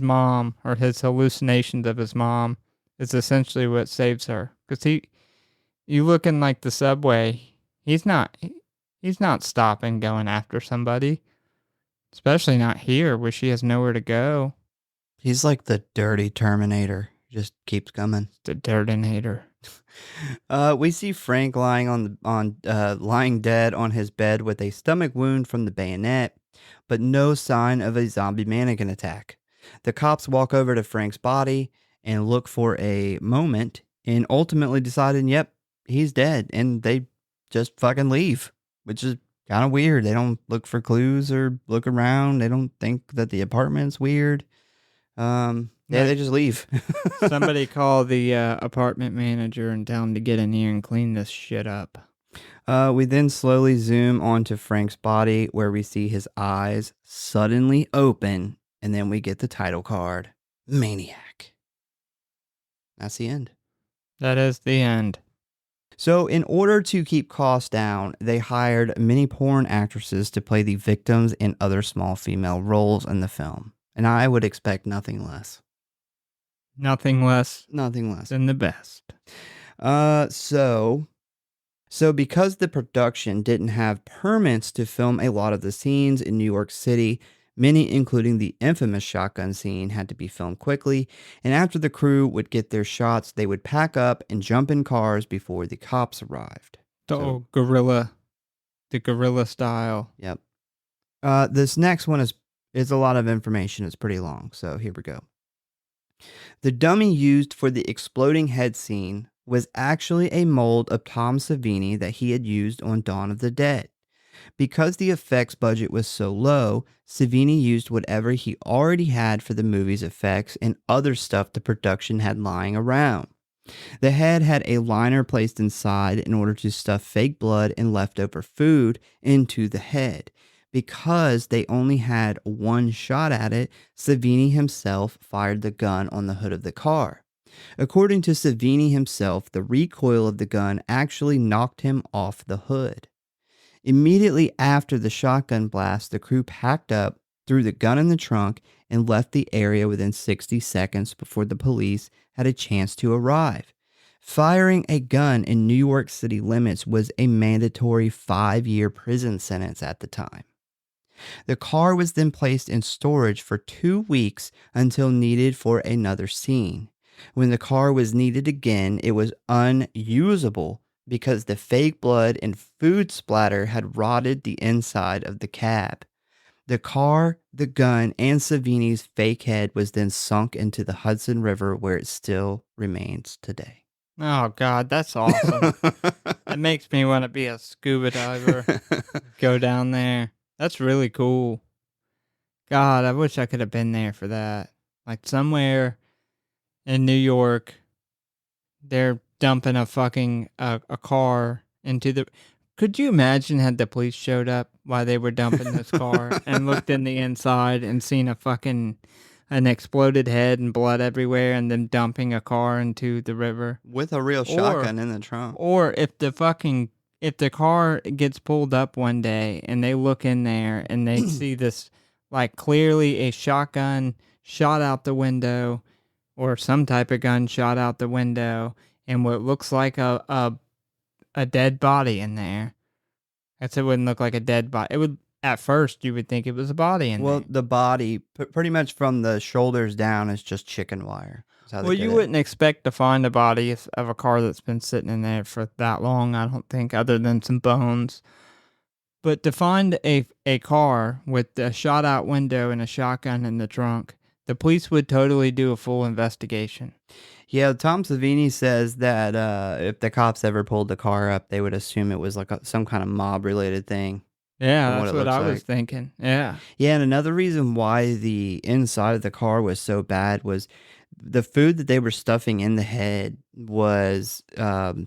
mom, or his hallucinations of his mom, is essentially what saves her. Because you look in like the subway, he's not stopping going after somebody, especially not here where she has nowhere to go. He's like the dirty Terminator. Just keeps coming. The Dirtinator. We see Frank lying lying dead on his bed with a stomach wound from the bayonet, but no sign of a zombie mannequin attack. The cops walk over to Frank's body and look for a moment, and ultimately deciding, yep, he's dead, and they just fucking leave, which is kind of weird. They don't look for clues or look around. They don't think that the apartment's weird. They just leave. Somebody call the apartment manager and tell him to get in here and clean this shit up. We then slowly zoom onto Frank's body, where we see his eyes suddenly open, and then we get the title card, Maniac. That's the end. That is the end. So in order to keep costs down, they hired many porn actresses to play the victims and other small female roles in the film. And I would expect nothing less. Nothing less than the best. So because the production didn't have permits to film a lot of the scenes in New York City, many, including the infamous shotgun scene, had to be filmed quickly, and after the crew would get their shots, they would pack up and jump in cars before the cops arrived. The guerrilla style. Yep. This next one is a lot of information. It's pretty long, so here we go. The dummy used for the exploding head scene was actually a mold of Tom Savini that he had used on Dawn of the Dead. Because the effects budget was so low, Savini used whatever he already had for the movie's effects and other stuff the production had lying around. The head had a liner placed inside in order to stuff fake blood and leftover food into the head. Because they only had one shot at it, Savini himself fired the gun on the hood of the car. According to Savini himself, the recoil of the gun actually knocked him off the hood. Immediately after the shotgun blast, the crew packed up, threw the gun in the trunk, and left the area within 60 seconds before the police had a chance to arrive. Firing a gun in New York City limits was a mandatory 5-year prison sentence at the time. The car was then placed in storage for 2 weeks until needed for another scene. When the car was needed again, it was unusable because the fake blood and food splatter had rotted the inside of the cab. The car, the gun, and Savini's fake head was then sunk into the Hudson River, where it still remains today. Oh, God, that's awesome. That makes me want to be a scuba diver. Go down there. That's really cool. God, I wish I could have been there for that. Like somewhere in New York, they're dumping a fucking a car into the... Could you imagine had the police showed up while they were dumping this car and looked in the inside and seen an exploded head and blood everywhere and them dumping a car into the river? With a real shotgun in the trunk. Or if the car gets pulled up one day and they look in there and they see this, like clearly a shotgun shot out the window or some type of gun shot out the window and what looks like a dead body in there. It wouldn't look like a dead body. It would, at first, you would think it was a body in there. Well, the body, pretty much from the shoulders down, is just chicken wire. Well, you wouldn't expect to find a body of a car that's been sitting in there for that long, I don't think, other than some bones. But to find a car with a shot-out window and a shotgun in the trunk, the police would totally do a full investigation. Yeah, Tom Savini says that if the cops ever pulled the car up, they would assume it was like some kind of mob-related thing. Yeah, that's what I was thinking. Yeah. Yeah, and another reason why the inside of the car was so bad was the food that they were stuffing in the head was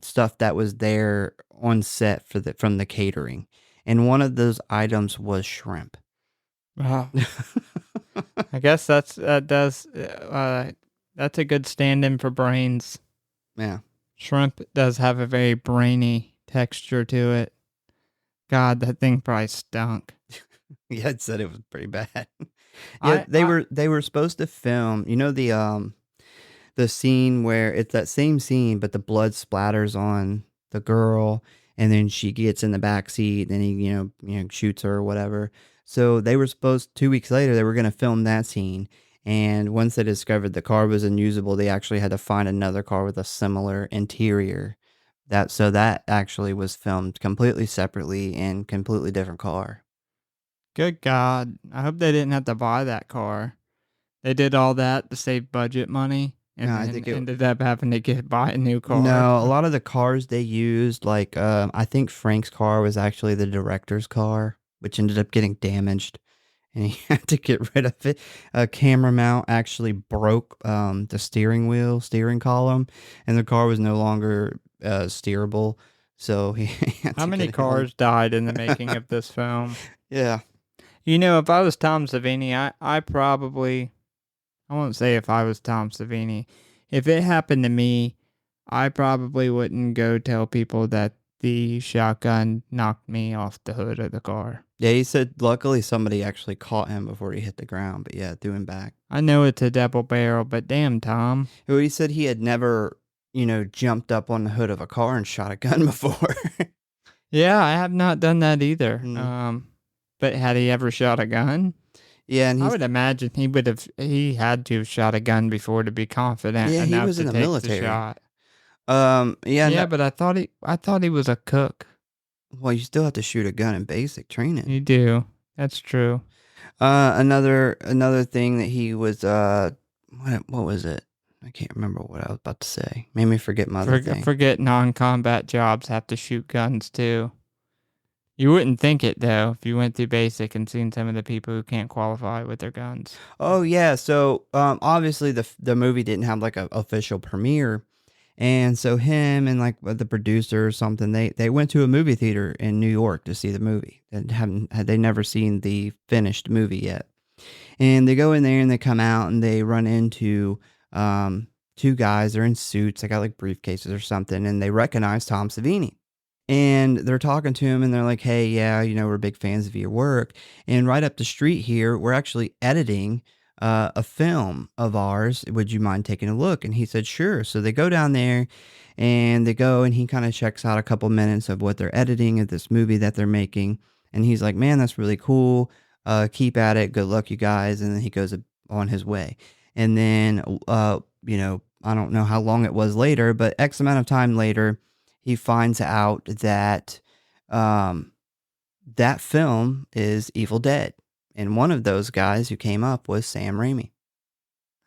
stuff that was there on set from the catering. And one of those items was shrimp. Wow. I guess that's that's a good stand-in for brains. Yeah. Shrimp does have a very brainy texture to it. God, that thing probably stunk. Yeah, it said it was pretty bad. Yeah, I, they I were supposed to film, the scene where it's that same scene, but the blood splatters on the girl, and then she gets in the back seat, and he, shoots her or whatever. So they were supposed 2 weeks later they were going to film that scene, and once they discovered the car was unusable, they actually had to find another car with a similar interior. That actually was filmed completely separately in completely different car. Good God, I hope they didn't have to buy that car. They did all that to save budget money, and Yeah, I then think it. ended up having to buy a new car. No, a lot of the cars they used, like I think Frank's car was actually the director's car, which ended up getting damaged, and he had to get rid of it. A camera mount actually broke the steering column, and the car was no longer steerable. So he had How to many get a whole. cars died in the making of this film? Yeah, If I was Tom Savini, I probably, I won't say if I was Tom Savini. If it happened to me, I probably wouldn't go tell people that the shotgun knocked me off the hood of the car. yeah. He said luckily somebody actually caught him before he hit the ground, but yeah, threw him back. I know it's a double barrel, but damn, Tom. Well, he said he had never, jumped up on the hood of a car and shot a gun before. Yeah, I have not done that either. Mm. But had he ever shot a gun? Yeah, and I would imagine he had to have shot a gun before to be confident yeah, he enough was to in the take the military. shot. Yeah, Yeah, no, but I thought he was a cook. well, you still have to shoot a gun in basic training. You do. That's true. Another thing that he was what was it? I can't remember what I was about to say. Made me forget my other thing. Forget non-combat jobs have to shoot guns too. You wouldn't think it though if you went through basic and seen some of the people who can't qualify with their guns. Oh yeah, so obviously the movie didn't have like a official premiere. And so him and like the producer or something, they went to a movie theater in New York to see the movie. And had they never seen the finished movie yet. And they go in there and they come out and they run into two guys. They're in suits. They got like briefcases or something, and they recognize Tom Savini. And they're talking to him and they're like, "Hey, yeah, we're big fans of your work. And right up the street here, we're actually editing a film of ours. Would you mind taking a look?" And he said, "Sure." So they go down there and they go and he kind of checks out a couple minutes of what they're editing of this movie that they're making. And he's like, "Man, that's really cool. Keep at it. Good luck, you guys." And then he goes on his way. And then, I don't know how long it was later, but X amount of time later, he finds out that that film is Evil Dead. And one of those guys who came up was Sam Raimi.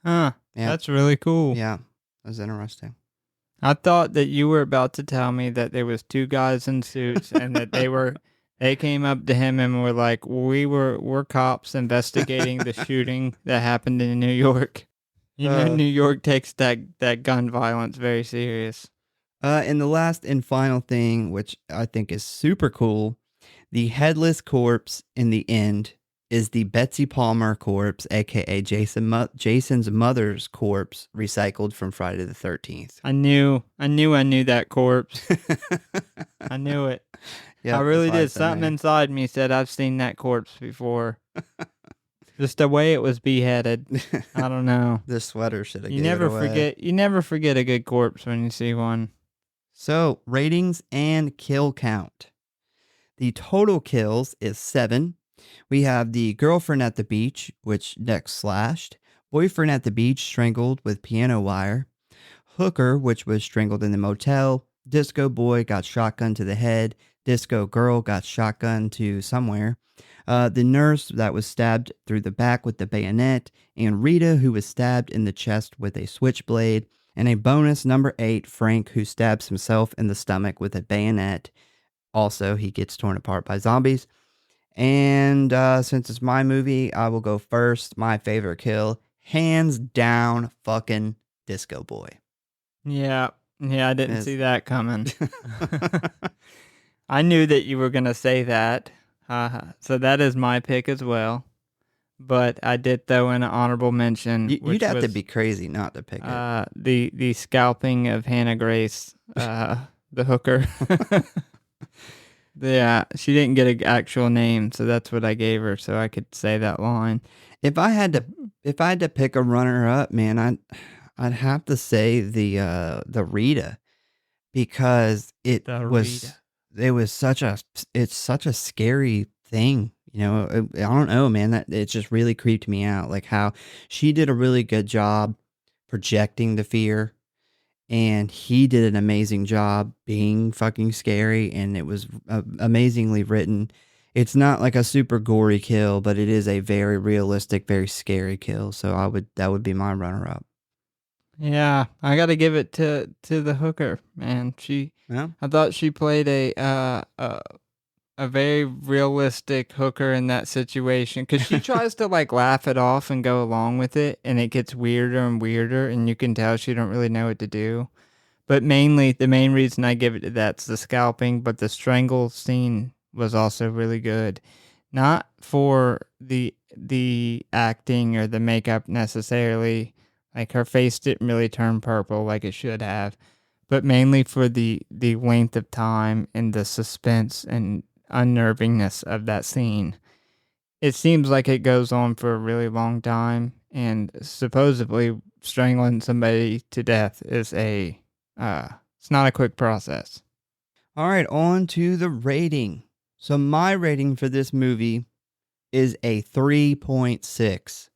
Huh. Yeah. That's really cool. Yeah, that was interesting. I thought that you were about to tell me that there was two guys in suits and that they came up to him and were like, we're cops investigating the shooting that happened in New York. New York takes that gun violence very serious. And the last and final thing, which I think is super cool, the headless corpse in the end is the Betsy Palmer corpse, aka Jason's mother's corpse, recycled from Friday the 13th. I knew that corpse. I knew it. Yeah, I really did. Something inside me said I've seen that corpse before. Just the way it was beheaded. I don't know. The sweater should have. You never forget a good corpse when you see one. So ratings and kill count. The total kills is 7. We have the girlfriend at the beach, which neck slashed. Boyfriend at the beach strangled with piano wire. Hooker, which was strangled in the motel. Disco boy got shotgun to the head. Disco girl got shotgun to somewhere. The nurse that was stabbed through the back with the bayonet. And Rita, who was stabbed in the chest with a switchblade. And a bonus number 8, Frank, who stabs himself in the stomach with a bayonet. Also, he gets torn apart by zombies. And since it's my movie, I will go first. My favorite kill, hands down, fucking Disco Boy. Yeah, I didn't see that coming. I knew that you were going to say that. So that is my pick as well. but I did throw in an honorable mention, You'd which have to was be crazy not to pick it. the scalping of Hannah Grace, the hooker. Yeah, she didn't get an actual name, so that's what I gave her, so I could say that line. If I had to pick a runner up, man, I'd have to say the Rita, because The Rita. it was it's such a scary thing. I don't know, man, that it just really creeped me out, like how she did a really good job projecting the fear, and he did an amazing job being fucking scary, and it was amazingly written. It's not like a super gory kill, but it is a very realistic, very scary kill. So that would be my runner up. Yeah, I gotta give it to the hooker, man. Yeah. I thought she played a very realistic hooker in that situation, because she tries to like laugh it off and go along with it, and it gets weirder and weirder, and you can tell she don't really know what to do. But mainly, the main reason I give it to that's the scalping, but the strangle scene was also really good. Not for the acting or the makeup necessarily, like her face didn't really turn purple like it should have, but mainly for the length of time and the suspense and unnervingness of that scene. It seems like it goes on for a really long time, and supposedly strangling somebody to death is it's not a quick process. All right, on to the rating. So my rating for this movie is a 3.6.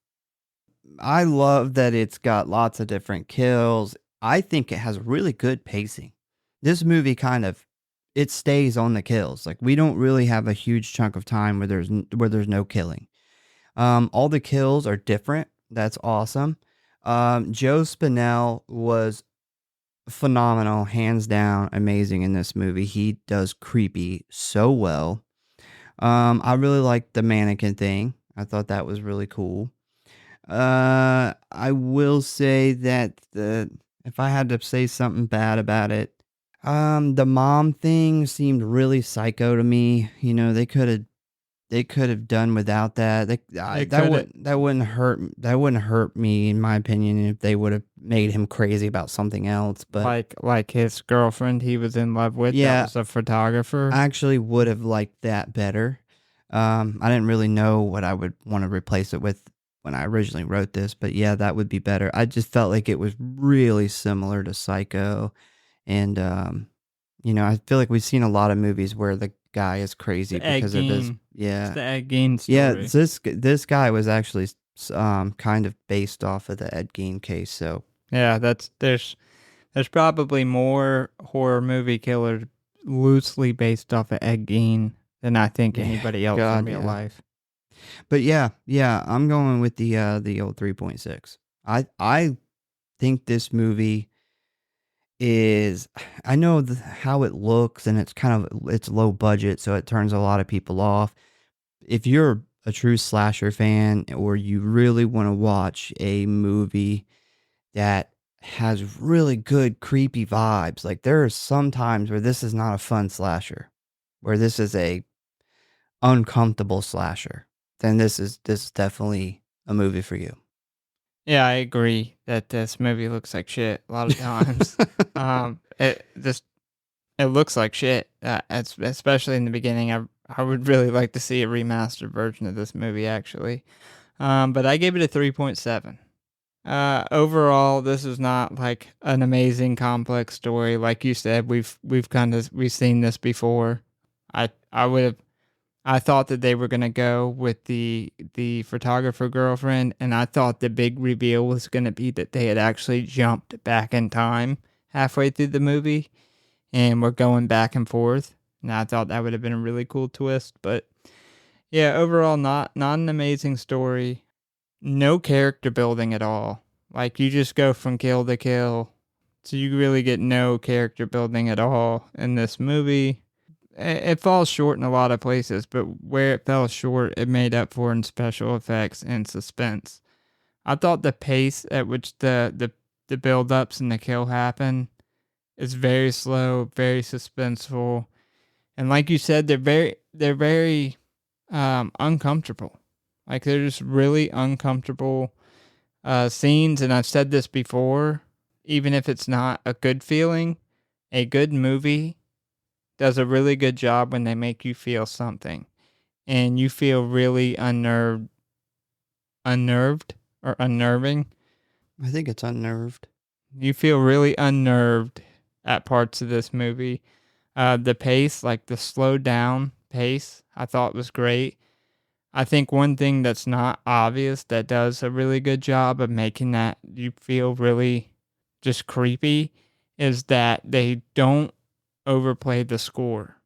I love that it's got lots of different kills. I think it has really good pacing. This movie it stays on the kills. Like, we don't really have a huge chunk of time where there's no killing. All the kills are different. That's awesome. Joe Spinell was phenomenal, hands down, amazing in this movie. He does creepy so well. I really liked the mannequin thing. I thought that was really cool. I will say that if I had to say something bad about it, the mom thing seemed really psycho to me. They could have done without that. That wouldn't hurt me, in my opinion, if they would have made him crazy about something else. But Like his girlfriend he was in love with, that yeah, was a photographer. I actually would have liked that better. I didn't really know what I would want to replace it with when I originally wrote this, but yeah, that would be better. I just felt like it was really similar to Psycho, and I feel like we've seen a lot of movies where the guy is crazy The Ed because of his Gein. It's yeah. the Ed Gein Yeah, story. this guy was actually kind of based off of the Ed Gein case. So Yeah, there's probably more horror movie killers loosely based off of Ed Gein than I think anybody else in real life. But yeah, I'm going with the old 3.6. I think this movie is, I know how it looks, and it's low budget, so it turns a lot of people off. If you're a true slasher fan, or you really want to watch a movie that has really good creepy vibes, like, there are some times where this is not a fun slasher, where this is a uncomfortable slasher, then this is definitely a movie for you. Yeah, I agree that this movie looks like shit a lot of times. It looks like shit, especially in the beginning. I would really like to see a remastered version of this movie, actually. But I gave it a 3.7. Overall, this is not like an amazing complex story. Like you said, we've seen this before. I would have I thought that they were gonna go with the photographer girlfriend, and I thought the big reveal was gonna be that they had actually jumped back in time halfway through the movie, and we're going back and forth. And I thought that would have been a really cool twist. But yeah, overall, not an amazing story. No character building at all. Like, you just go from kill to kill, so you really get no character building at all in this movie. It falls short in a lot of places, but where it fell short, it made up for in special effects and suspense. I thought the pace at which the build-ups and the kill happen is very slow, very suspenseful, and like you said, they're very uncomfortable. Like, they're just really uncomfortable scenes, and I've said this before, even if it's not a good feeling, a good movie does a really good job when they make you feel something, and you feel really unnerved or unnerving. I think it's unnerved. You feel really unnerved at parts of this movie. The pace, like the slowed down pace, I thought was great. I think one thing that's not obvious that does a really good job of making that you feel really just creepy is that they don't overplay the score.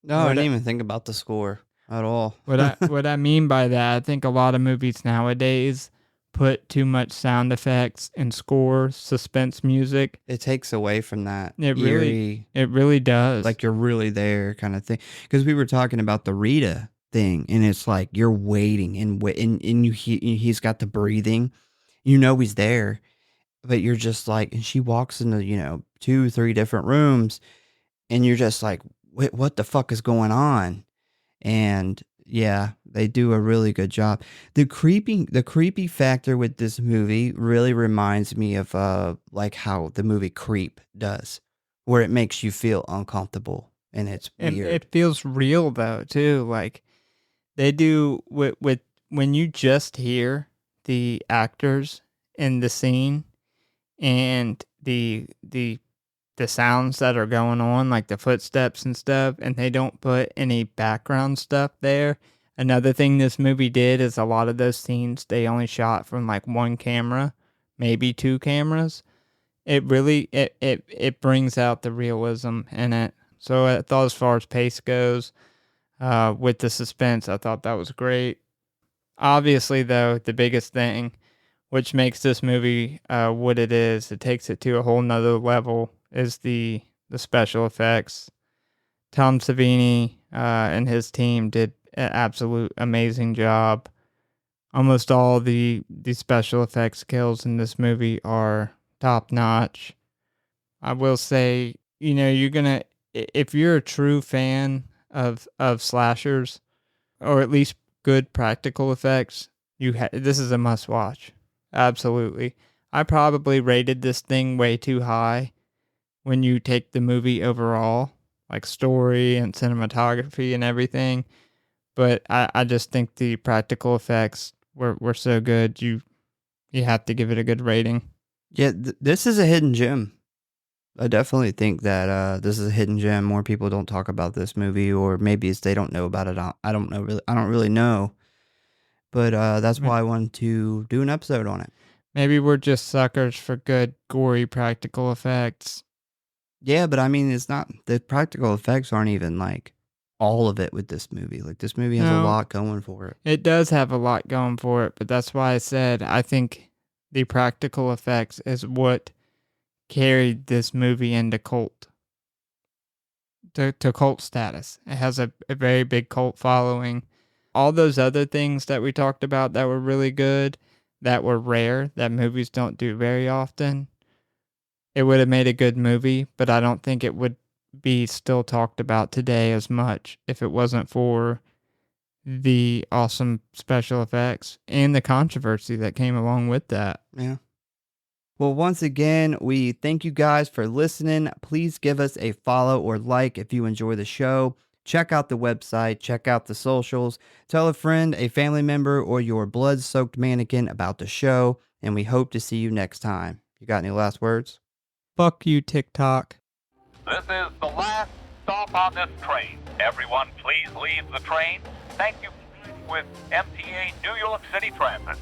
No, I didn't even think about the score at all. What I mean by that, I think a lot of movies nowadays put too much sound effects and score, suspense music. It takes away from that It eerie, really does. like you're really there kind of thing. Because we were talking about the Rita thing, and it's like you're waiting and he's got the breathing. You know he's there, but you're just like, and she walks into 2-3 different rooms, and you're just like, what the fuck is going on? And yeah, they do a really good job. The creepy factor with this movie really reminds me of like how the movie Creep does, where it makes you feel uncomfortable and it's and weird. it feels real though too. Like they do with when you just hear the actors in the scene and the sounds that are going on, like the footsteps and stuff, and they don't put any background stuff there. Another thing this movie did is a lot of those scenes they only shot from like one camera, maybe two cameras. It really it brings out the realism in it. So I thought as far as pace goes, with the suspense, I thought that was great. Obviously, though, the biggest thing, which makes this movie what it is, it takes it to a whole nother level, is the special effects. Tom Savini and his team did an absolute amazing job. Almost all the special effects kills in this movie are top notch. I will say, you're gonna, if you're a true fan of slashers, or at least good practical effects, this is a must watch. Absolutely. I probably rated this thing way too high when you take the movie overall, like story and cinematography and everything. But I just think the practical effects were so good, you have to give it a good rating. Yeah, this is a hidden gem. I definitely think that this is a hidden gem. More people don't talk about this movie, or maybe it's they don't know about it. I don't know really. I don't really know, but that's why I wanted to do an episode on it. Maybe we're just suckers for good, gory practical effects. Yeah, but I mean, it's not, the practical effects aren't even like all of it with this movie. Like this movie has a lot going for it. It does have a lot going for it, but that's why I said I think the practical effects is what carried this movie into cult. To cult status. It has a very big cult following. All those other things that we talked about that were really good, that were rare, that movies don't do very often, it would have made a good movie, but I don't think it would be still talked about today as much if it wasn't for the awesome special effects and the controversy that came along with that. Yeah. Well, once again, we thank you guys for listening. Please give us a follow or like if you enjoy the show. Check out the website, check out the socials, tell a friend, a family member, or your blood-soaked mannequin about the show, and we hope to see you next time. You got any last words? Fuck you, TikTok. This is the last stop on this train. Everyone, please leave the train. Thank you with MTA New York City Transit.